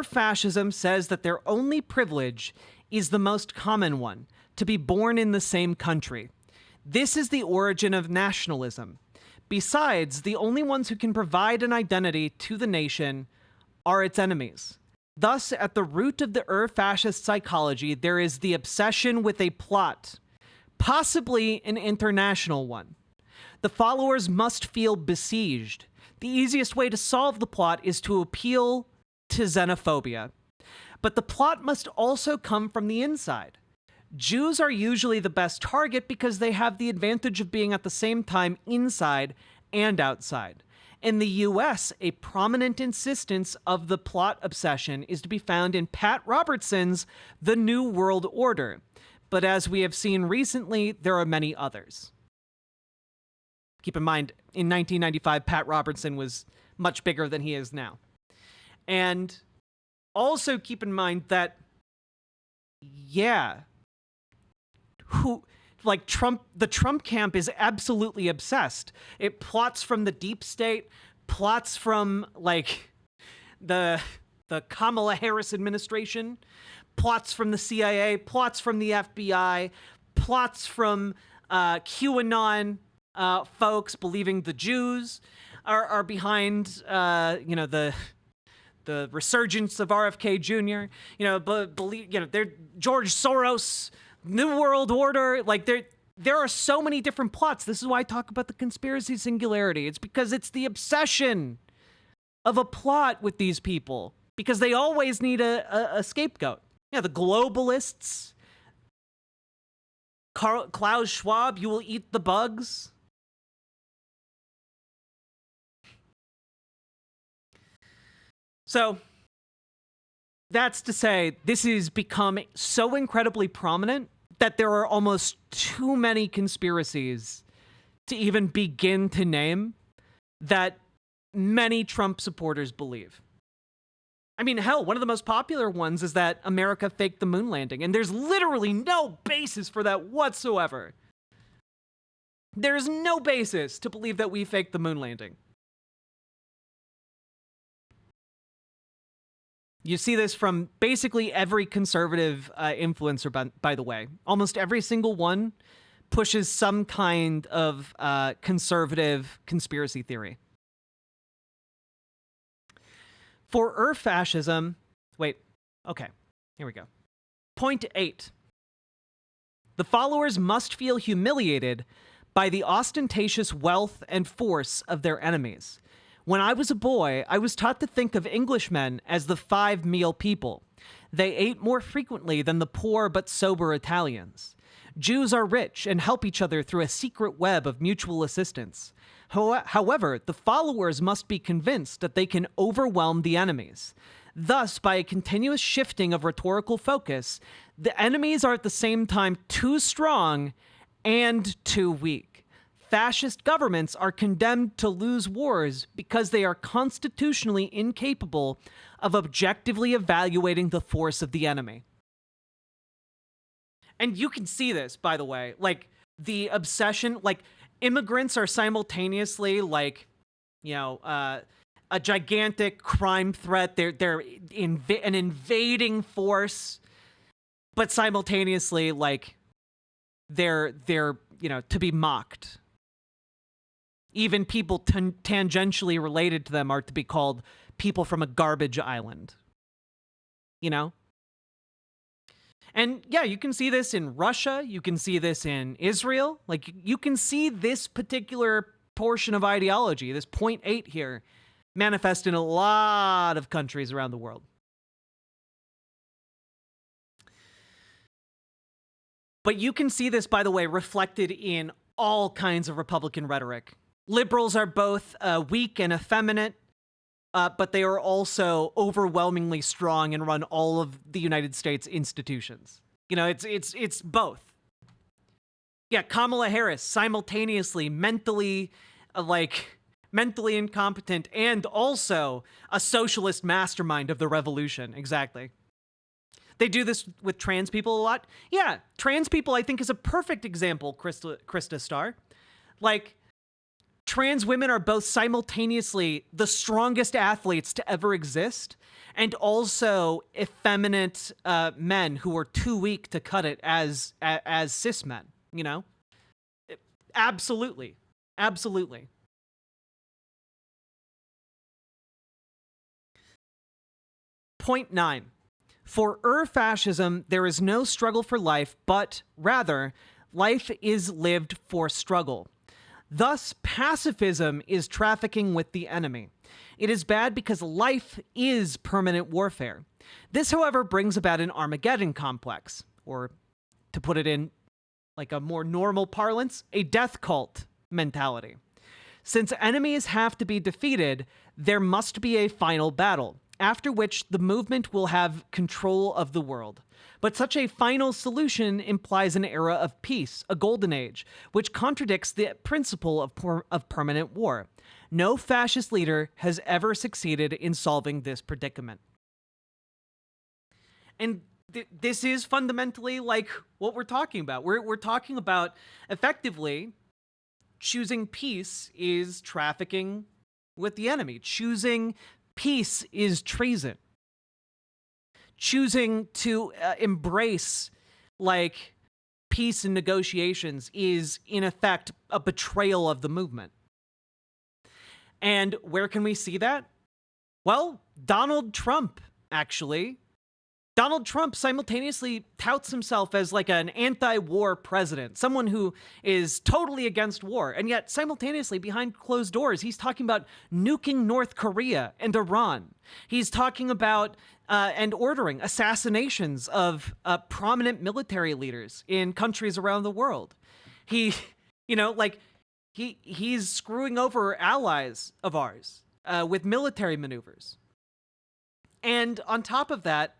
fascism says that their only privilege is the most common one, to be born in the same country. This is the origin of nationalism. Besides, the only ones who can provide an identity to the nation are its enemies. Thus, at the root of the fascist psychology, there is the obsession with a plot, possibly an international one. The followers must feel besieged. The easiest way to solve the plot is to appeal to xenophobia. But the plot must also come from the inside. Jews are usually the best target because they have the advantage of being at the same time inside and outside. In the US, a prominent insistence of the plot obsession is to be found in Pat Robertson's The New World Order. But as we have seen recently, there are many others. Keep in mind, in 1995, Pat Robertson was much bigger than he is now. And also keep in mind that, the Trump camp is absolutely obsessed. It plots from the deep state, plots from, the Kamala Harris administration, plots from the CIA, plots from the FBI, plots from QAnon folks believing the Jews are behind, the resurgence of RFK Jr. They're George Soros New World Order, like there are so many different plots. This is why I talk about the conspiracy singularity. It's because it's the obsession of a plot with these people, because they always need a scapegoat. Yeah, the globalists, Klaus Schwab, you will eat the bugs. So that's to say, this has become so incredibly prominent that there are almost too many conspiracies to even begin to name that many Trump supporters believe. I mean, hell, one of the most popular ones is that America faked the moon landing, and there's literally no basis for that whatsoever. There's no basis to believe that we faked the moon landing. You see this from basically every conservative influencer, by the way. Almost every single one pushes some kind of conservative conspiracy theory. For fascism, wait, okay, here we go. Point 8. The followers must feel humiliated by the ostentatious wealth and force of their enemies. When I was a boy, I was taught to think of Englishmen as the 5-meal people. They ate more frequently than the poor but sober Italians. Jews are rich and help each other through a secret web of mutual assistance. However, the followers must be convinced that they can overwhelm the enemies. Thus, by a continuous shifting of rhetorical focus, the enemies are at the same time too strong and too weak. Fascist governments are condemned to lose wars because they are constitutionally incapable of objectively evaluating the force of the enemy. And you can see this, by the way, like the obsession, like immigrants are simultaneously like, you know, a gigantic crime threat. They're an invading force, but simultaneously like they're you know, to be mocked. Even people tangentially related to them are to be called people from a garbage island. You know? And yeah, you can see this in Russia. You can see this in Israel. Like, you can see this particular portion of ideology, this point 8 here, manifest in a lot of countries around the world. But you can see this, by the way, reflected in all kinds of Republican rhetoric. Liberals are both weak and effeminate, but they are also overwhelmingly strong and run all of the United States institutions. You know, it's both. Yeah, Kamala Harris, simultaneously mentally incompetent and also a socialist mastermind of the revolution. Exactly. They do this with trans people a lot. Yeah, trans people, I think, is a perfect example, Krista Starr. Like, trans women are both simultaneously the strongest athletes to ever exist and also effeminate men who are too weak to cut it as cis men, you know? Absolutely. Absolutely. Point 9. For fascism, there is no struggle for life, but rather, life is lived for struggle. Thus, pacifism is trafficking with the enemy. It is bad because life is permanent warfare. This, however, brings about an Armageddon complex, or to put it in like a more normal parlance, a death cult mentality. Since enemies have to be defeated, there must be a final battle, after which the movement will have control of the world. But such a final solution implies an era of peace, a golden age, which contradicts the principle of permanent war. No fascist leader has ever succeeded in solving this predicament. And this is fundamentally like what we're talking about. We're talking about effectively choosing peace is trafficking with the enemy. Choosing peace is treason. Choosing to embrace like peace and negotiations is in effect a betrayal of the movement. And where can we see that? Well, Donald Trump, actually. Donald Trump simultaneously touts himself as like an anti-war president, someone who is totally against war. And yet simultaneously behind closed doors, he's talking about nuking North Korea and Iran. He's talking about and ordering assassinations of prominent military leaders in countries around the world. He, he's screwing over allies of ours with military maneuvers. And on top of that,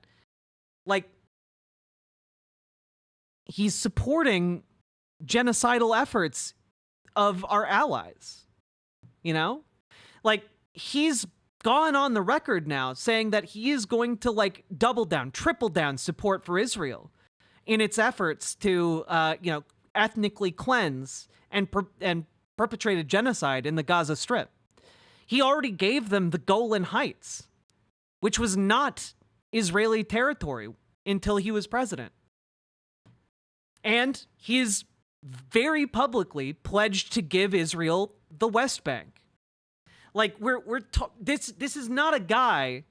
he's supporting genocidal efforts of our allies, he's gone on the record now saying that he is going to double down, triple down support for Israel in its efforts to, ethnically cleanse and perpetrate a genocide in the Gaza Strip. He already gave them the Golan Heights, which was not Israeli territory until he was president. And he's very publicly pledged to give Israel the West Bank. This is not a guy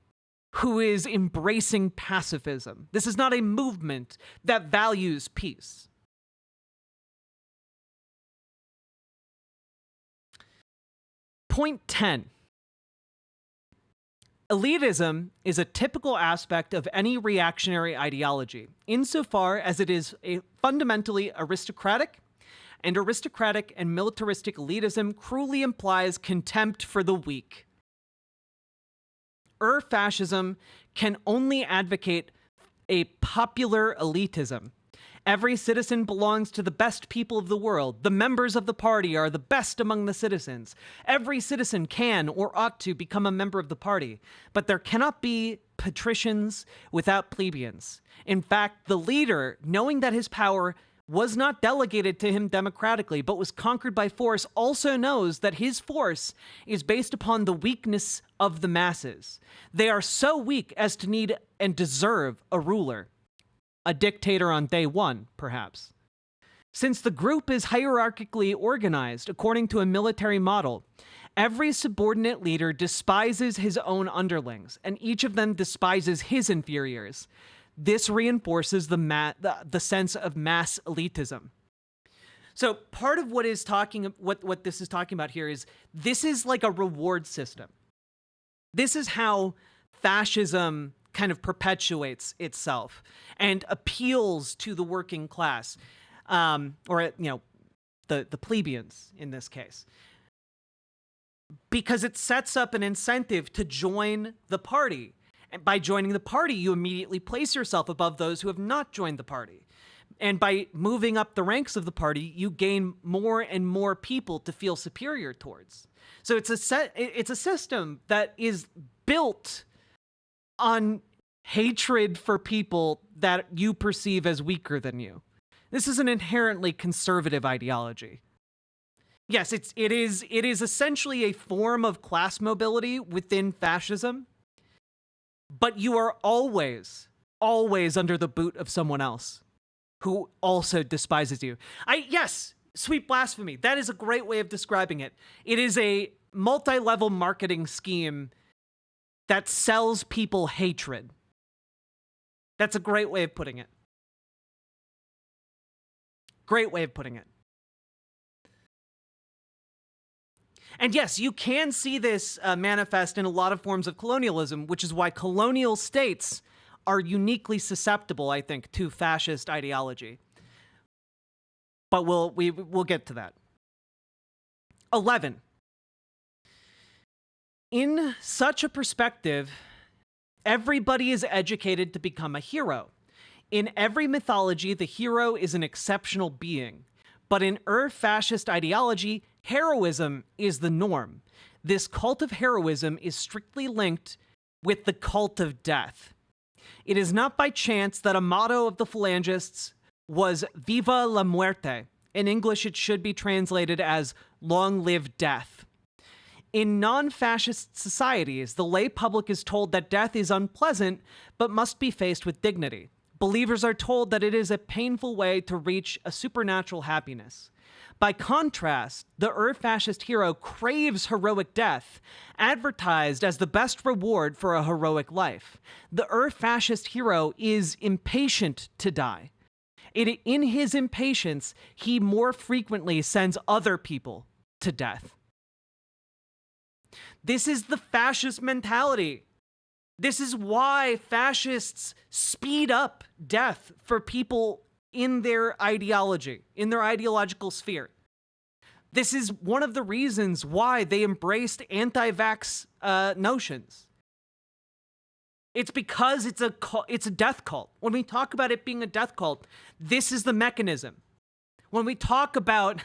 who is embracing pacifism. This is not a movement that values peace. Point 10. Elitism is a typical aspect of any reactionary ideology, insofar as it is fundamentally aristocratic, and aristocratic and militaristic elitism cruelly implies contempt for the weak. Fascism can only advocate a popular elitism. Every citizen belongs to the best people of the world. The members of the party are the best among the citizens. Every citizen can or ought to become a member of the party, but there cannot be patricians without plebeians. In fact, the leader, knowing that his power was not delegated to him democratically, but was conquered by force, also knows that his force is based upon the weakness of the masses. They are so weak as to need and deserve a ruler. A dictator on day one, perhaps. Since the group is hierarchically organized according to a military model, every subordinate leader despises his own underlings, and each of them despises his inferiors. This reinforces the sense of mass elitism. So part of what this is talking about here is this is like a reward system. This is how fascism kind of perpetuates itself and appeals to the working class, or the plebeians in this case, because it sets up an incentive to join the party. And by joining the party, you immediately place yourself above those who have not joined the party. And by moving up the ranks of the party, you gain more and more people to feel superior towards. So it's a system that is built on hatred for people that you perceive as weaker than you. This is an inherently conservative ideology. Yes, it is essentially a form of class mobility within fascism, but you are always under the boot of someone else who also despises you. Yes, sweet blasphemy. That is a great way of describing it. It is a multi-level marketing scheme that sells people hatred. That's a great way of putting it. Great way of putting it. And yes, you can see this manifest in a lot of forms of colonialism, which is why colonial states are uniquely susceptible, I think, to fascist ideology. But we'll get to that. 11. In such a perspective, everybody is educated to become a hero. In every mythology, the hero is an exceptional being. But in fascist ideology, heroism is the norm. This cult of heroism is strictly linked with the cult of death. It is not by chance that a motto of the Phalangists was Viva la Muerte. In English, it should be translated as Long Live Death. In non-fascist societies, the lay public is told that death is unpleasant, but must be faced with dignity. Believers are told that it is a painful way to reach a supernatural happiness. By contrast, the fascist hero craves heroic death, advertised as the best reward for a heroic life. The fascist hero is impatient to die. In his impatience, he more frequently sends other people to death. This is the fascist mentality. This is why fascists speed up death for people in their ideology, in their ideological sphere. This is one of the reasons why they embraced anti-vax notions. It's because it's a death cult. When we talk about it being a death cult, this is the mechanism. When we talk about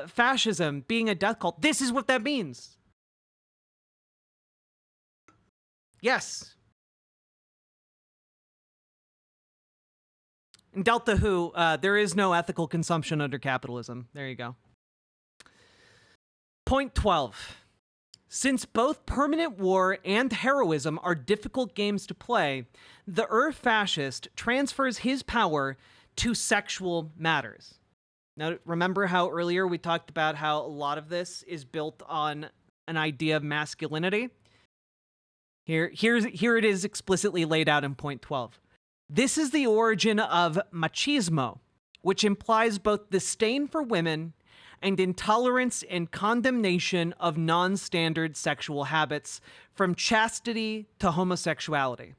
fascism being a death cult, this is what that means. Yes. In Delta Who, there is no ethical consumption under capitalism. There you go. Point 12. Since both permanent war and heroism are difficult games to play, the fascist transfers his power to sexual matters. Now, remember how earlier we talked about how a lot of this is built on an idea of masculinity? Here it is explicitly laid out in point 12. This is the origin of machismo, which implies both disdain for women and intolerance and condemnation of non-standard sexual habits, from chastity to homosexuality.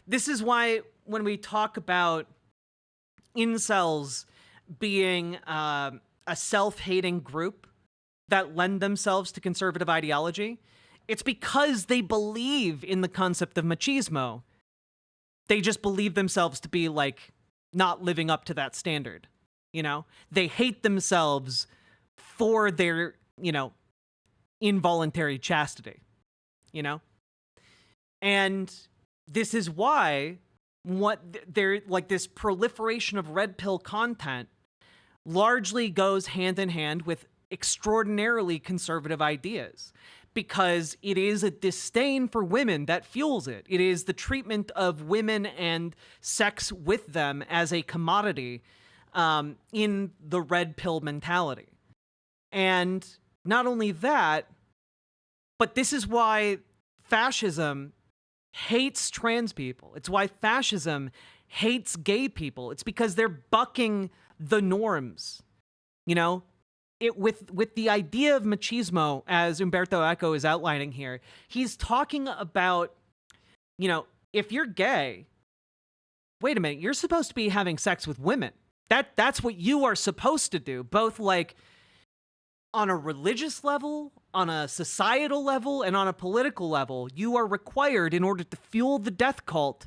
This is why when we talk about incels being a self-hating group that lend themselves to conservative ideology, it's because they believe in the concept of machismo. They just believe themselves to be, like, not living up to that standard, you know? They hate themselves for their, you know, involuntary chastity, you know? And this is why this proliferation of red pill content largely goes hand in hand with extraordinarily conservative ideas, because it is a disdain for women that fuels it. It is the treatment of women and sex with them as a commodity in the red pill mentality. And not only that, but this is why fascism hates trans people. It's why fascism hates gay people. It's because they're bucking the norms, you know? With the idea of machismo, as Umberto Eco is outlining here, he's talking about, you know, if you're gay, wait a minute, you're supposed to be having sex with women. That's what you are supposed to do, both like on a religious level, on a societal level, and on a political level. You are required, in order to fuel the death cult,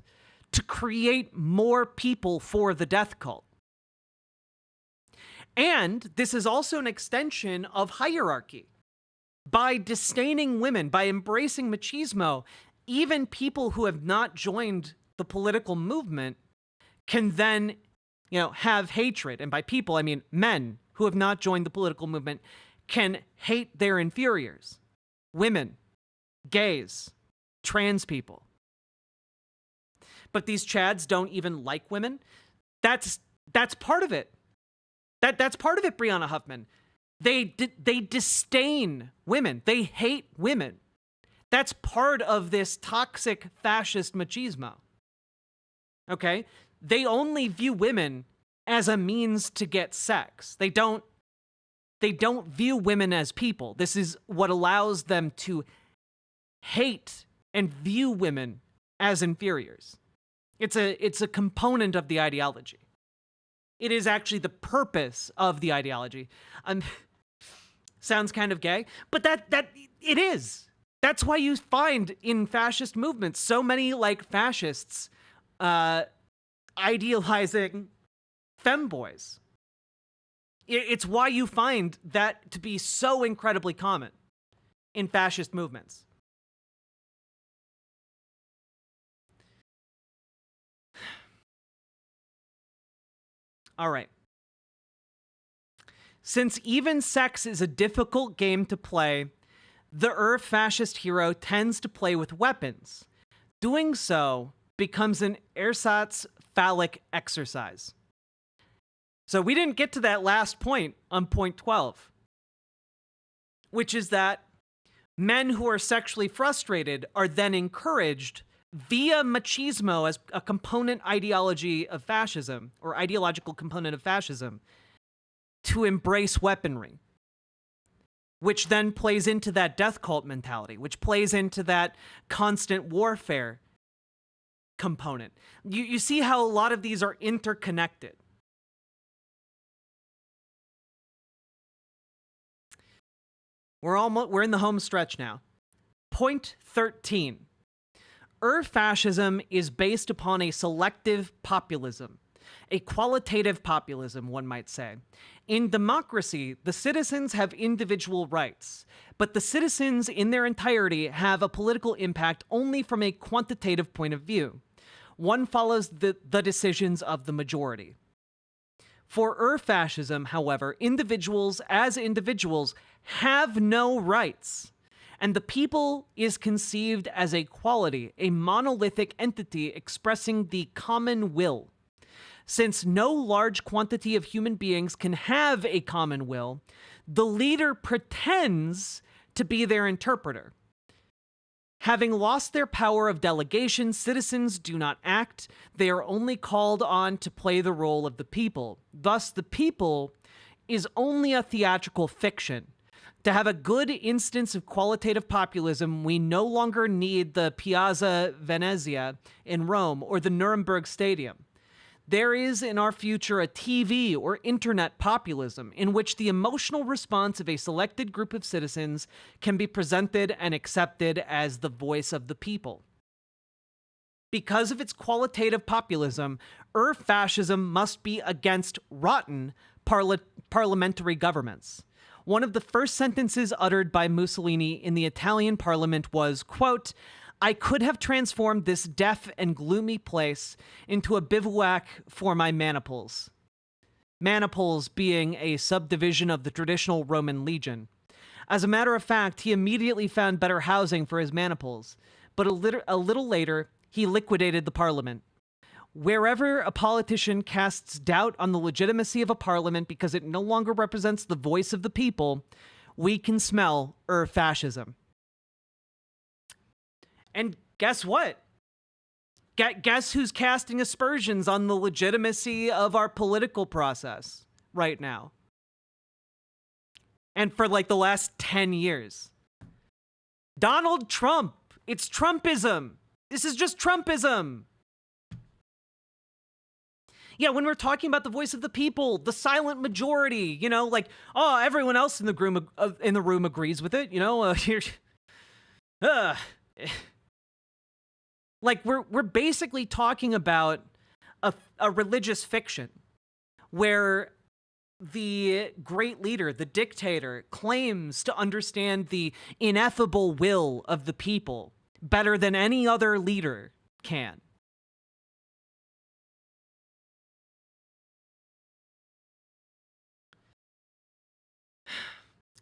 to create more people for the death cult. And this is also an extension of hierarchy. By disdaining women, by embracing machismo, even people who have not joined the political movement can then, you know, have hatred. And by people, I mean men who have not joined the political movement can hate their inferiors. Women, gays, trans people. But these chads don't even like women. That's part of it. That's part of it, Brianna Huffman. They disdain women. They hate women. That's part of this toxic fascist machismo. Okay? They only view women as a means to get sex. They don't view women as people. This is what allows them to hate and view women as inferiors. It's a component of the ideology. It is actually the purpose of the ideology. Sounds kind of gay, but that it is. That's why you find in fascist movements so many, like, fascists idealizing femboys. It's why you find that to be so incredibly common in fascist movements. All right. Since even sex is a difficult game to play, the fascist hero tends to play with weapons. Doing so becomes an ersatz phallic exercise. So we didn't get to that last point on point 12, which is that men who are sexually frustrated are then encouraged via machismo as a component ideology of fascism, or ideological component of fascism, to embrace weaponry, which then plays into that death cult mentality, which plays into that constant warfare component. You see how a lot of these are interconnected. We're in the home stretch now. Point 13. Fascism is based upon a selective populism, a qualitative populism, one might say. In democracy, the citizens have individual rights, but the citizens in their entirety have a political impact only from a quantitative point of view. One follows the decisions of the majority. For fascism, however, individuals as individuals have no rights, and the people is conceived as a quality, a monolithic entity expressing the common will. Since no large quantity of human beings can have a common will, the leader pretends to be their interpreter. Having lost their power of delegation, citizens do not act. They are only called on to play the role of the people. Thus, the people is only a theatrical fiction. To have a good instance of qualitative populism, we no longer need the Piazza Venezia in Rome or the Nuremberg Stadium. There is in our future a TV or internet populism in which the emotional response of a selected group of citizens can be presented and accepted as the voice of the people. Because of its qualitative populism, fascism must be against rotten parliamentary governments. One of the first sentences uttered by Mussolini in the Italian parliament was, quote, "I could have transformed this deaf and gloomy place into a bivouac for my maniples." Maniples being a subdivision of the traditional Roman legion. As a matter of fact, he immediately found better housing for his maniples, but a little later, he liquidated the parliament. Wherever a politician casts doubt on the legitimacy of a parliament because it no longer represents the voice of the people, we can smell fascism. And guess what? Guess who's casting aspersions on the legitimacy of our political process right now? And for like the last 10 years. Donald Trump. It's Trumpism. This is just Trumpism. Yeah, when we're talking about the voice of the people, the silent majority, you know, like, oh, everyone else in the room agrees with it, you know, like we're basically talking about a religious fiction where the great leader, the dictator, claims to understand the ineffable will of the people better than any other leader can.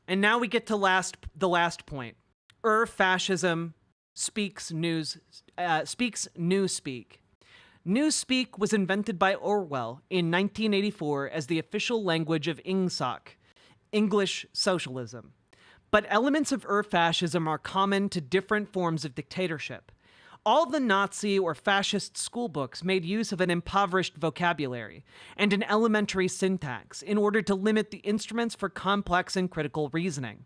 And now we get to the last point. Fascism speaks newspeak. Newspeak was invented by Orwell in 1984 as the official language of Ingsoc, English socialism. But elements of fascism are common to different forms of dictatorship. All the Nazi or fascist schoolbooks made use of an impoverished vocabulary and an elementary syntax in order to limit the instruments for complex and critical reasoning.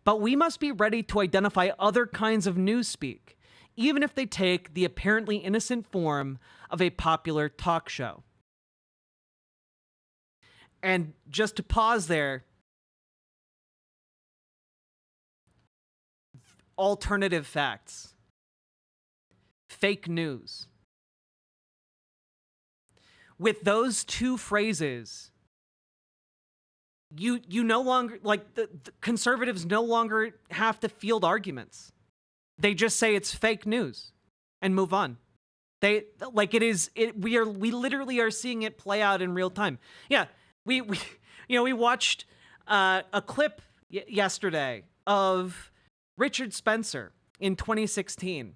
But we must be ready to identify other kinds of newspeak, even if they take the apparently innocent form of a popular talk show. And just to pause there, alternative facts. Fake news. With those two phrases, you no longer, like, the conservatives no longer have to field arguments. They just say it's fake news and move on. We literally are seeing it play out in real time. Yeah, we watched a clip yesterday of Richard Spencer in 2016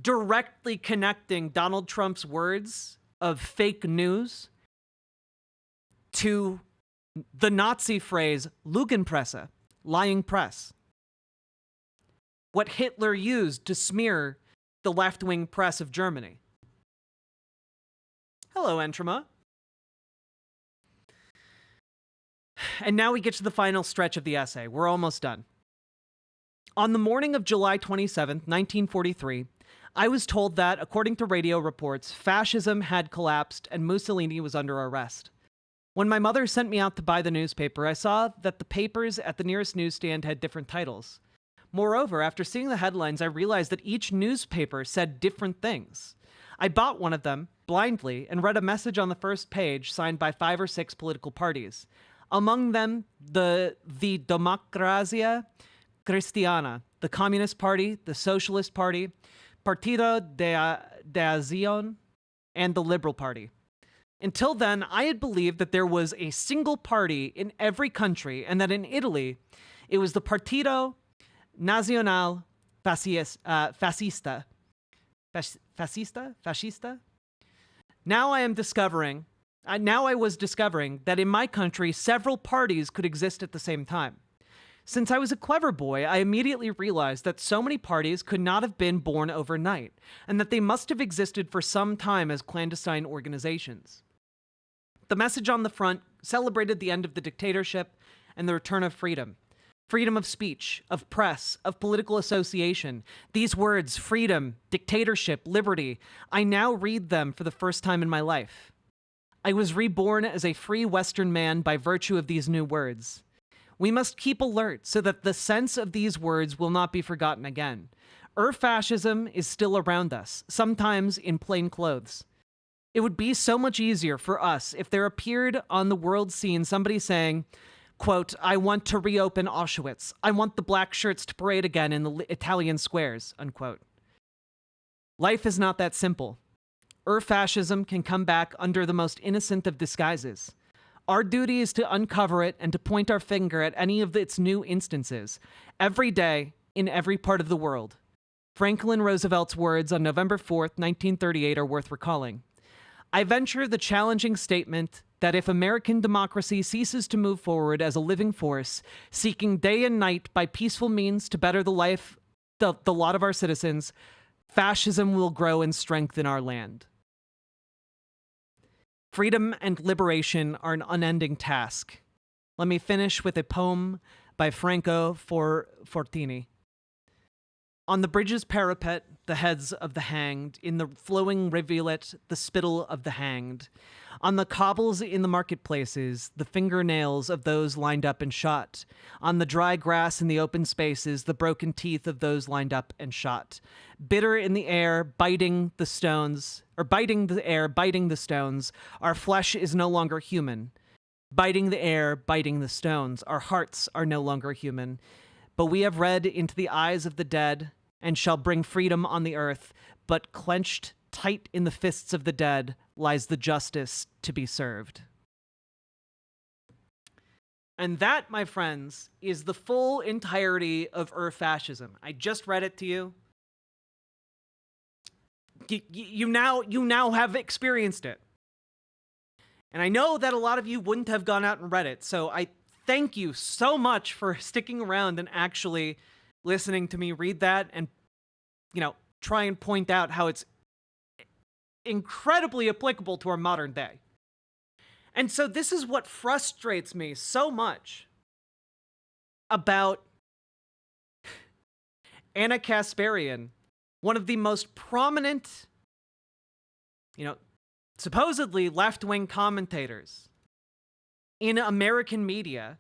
directly connecting Donald Trump's words of fake news to the Nazi phrase Lügenpresse, lying press. What Hitler used to smear the left-wing press of Germany. Hello, Entrama. And now we get to the final stretch of the essay. We're almost done. On the morning of July 27th, 1943, I was told that, according to radio reports, fascism had collapsed and Mussolini was under arrest. When my mother sent me out to buy the newspaper, I saw that the papers at the nearest newsstand had different titles. Moreover, after seeing the headlines, I realized that each newspaper said different things. I bought one of them, blindly, and read a message on the first page signed by 5 or 6 political parties. Among them, the Democrazia Cristiana, the Communist Party, the Socialist Party, Partido de Acción, and the Liberal Party. Until then, I had believed that there was a single party in every country, and that in Italy, it was the Partido Nazionale Fascista. Fascista? Now I was discovering that in my country, several parties could exist at the same time. Since I was a clever boy, I immediately realized that so many parties could not have been born overnight, and that they must have existed for some time as clandestine organizations. The message on the front celebrated the end of the dictatorship and the return of freedom. Freedom of speech, of press, of political association. These words, freedom, dictatorship, liberty, I now read them for the first time in my life. I was reborn as a free Western man by virtue of these new words. We must keep alert so that the sense of these words will not be forgotten again. Fascism is still around us, sometimes in plain clothes. It would be so much easier for us if there appeared on the world scene somebody saying, quote, I want to reopen Auschwitz. I want the black shirts to parade again in the Italian squares, unquote. Life is not that simple. Fascism can come back under the most innocent of disguises. Our duty is to uncover it and to point our finger at any of its new instances, every day, in every part of the world. Franklin Roosevelt's words on November 4th, 1938 are worth recalling. I venture the challenging statement that if American democracy ceases to move forward as a living force, seeking day and night by peaceful means to better the lot of our citizens, fascism will grow in strength in our land. Freedom and liberation are an unending task. Let me finish with a poem by Franco Fortini. On the bridge's parapet, the heads of the hanged. In the flowing rivulet, the spittle of the hanged. On the cobbles in the marketplaces, the fingernails of those lined up and shot. On the dry grass in the open spaces, the broken teeth of those lined up and shot. Bitter in the air, biting the stones, our flesh is no longer human. Biting the air, biting the stones, our hearts are no longer human. But we have read into the eyes of the dead, and shall bring freedom on the earth, but clenched tight in the fists of the dead lies the justice to be served. And that, my friends, is the full entirety of fascism. I just read it to you. You now have experienced it. And I know that a lot of you wouldn't have gone out and read it, so I thank you so much for sticking around and actually listening to me read that and, try and point out how it's incredibly applicable to our modern day. And so this is what frustrates me so much about Anna Kasparian, one of the most prominent, supposedly left-wing commentators in American media,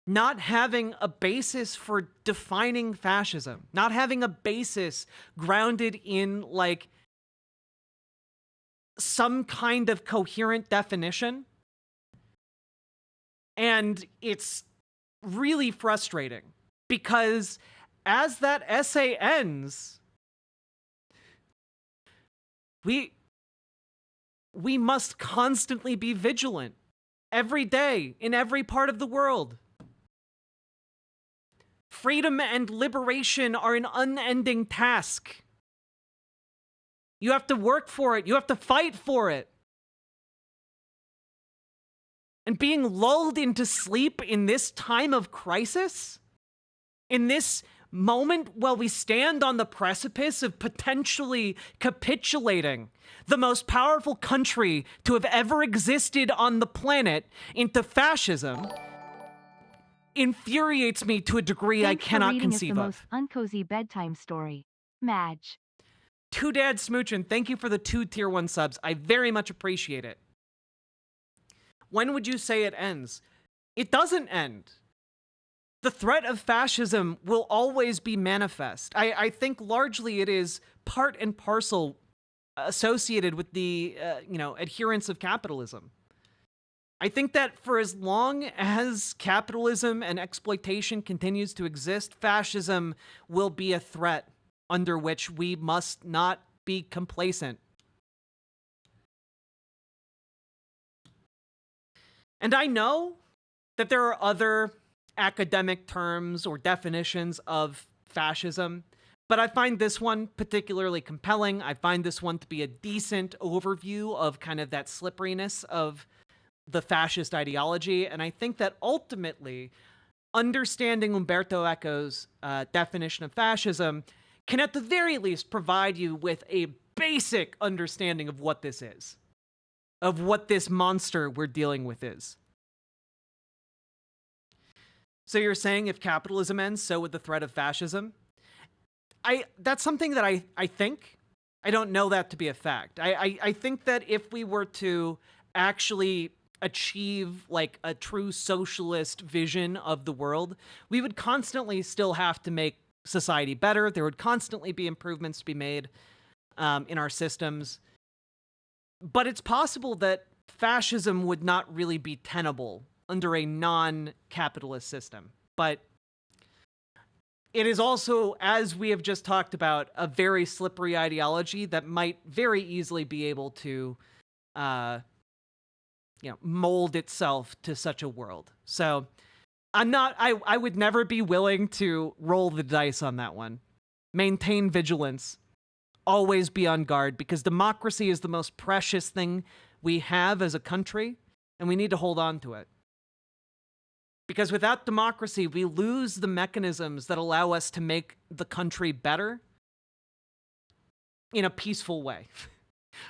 not having a basis for defining fascism, not having a basis grounded in, some kind of coherent definition. And it's really frustrating because as that essay ends, we must constantly be vigilant every day in every part of the world. Freedom and liberation are an unending task. You have to work for it. You have to fight for it. And being lulled into sleep in this time of crisis, in this moment while we stand on the precipice of potentially capitulating the most powerful country to have ever existed on the planet into fascism, infuriates me to a degree I cannot conceive of. Thanks for reading us the most uncozy bedtime story. Madge. Two Dad Smoochin', thank you for the 2 tier 1 subs. I very much appreciate it. When would you say it ends? It doesn't end. The threat of fascism will always be manifest. I think largely it is part and parcel associated with the adherence of capitalism. I think that for as long as capitalism and exploitation continues to exist, fascism will be a threat under which we must not be complacent. And I know that there are other academic terms or definitions of fascism, but I find this one particularly compelling. I find this one to be a decent overview of kind of that slipperiness of the fascist ideology. And I think that ultimately, understanding Umberto Eco's definition of fascism can at the very least provide you with a basic understanding of what this is, of what this monster we're dealing with is. So you're saying if capitalism ends, so would the threat of fascism? That's something that I think. I don't know that to be a fact. I think that if we were to actually achieve like a true socialist vision of the world, we would constantly still have to make society better. There would constantly be improvements to be made in our systems. But it's possible that fascism would not really be tenable under a non-capitalist system. But it is also, as we have just talked about, a very slippery ideology that might very easily be able to mold itself to such a world. So I would never be willing to roll the dice on that one. Maintain vigilance. Always be on guard, because democracy is the most precious thing we have as a country, and we need to hold on to it. Because without democracy, we lose the mechanisms that allow us to make the country better in a peaceful way.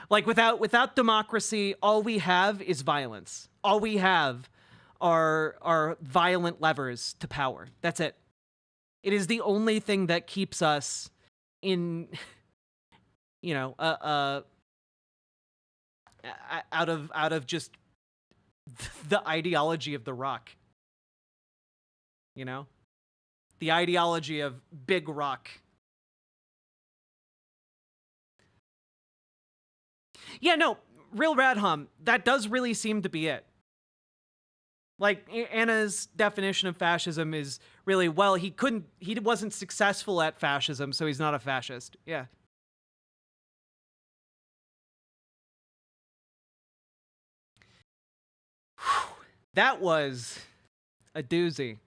Like without democracy, all we have is violence. All we have are violent levers to power. That's it. It is the only thing that keeps us in, out of just the ideology of the rock. The ideology of big rock. Yeah, no, real Radham, that does really seem to be it. Like, Anna's definition of fascism is really, well, he wasn't successful at fascism, so he's not a fascist. Yeah. Whew. That was a doozy.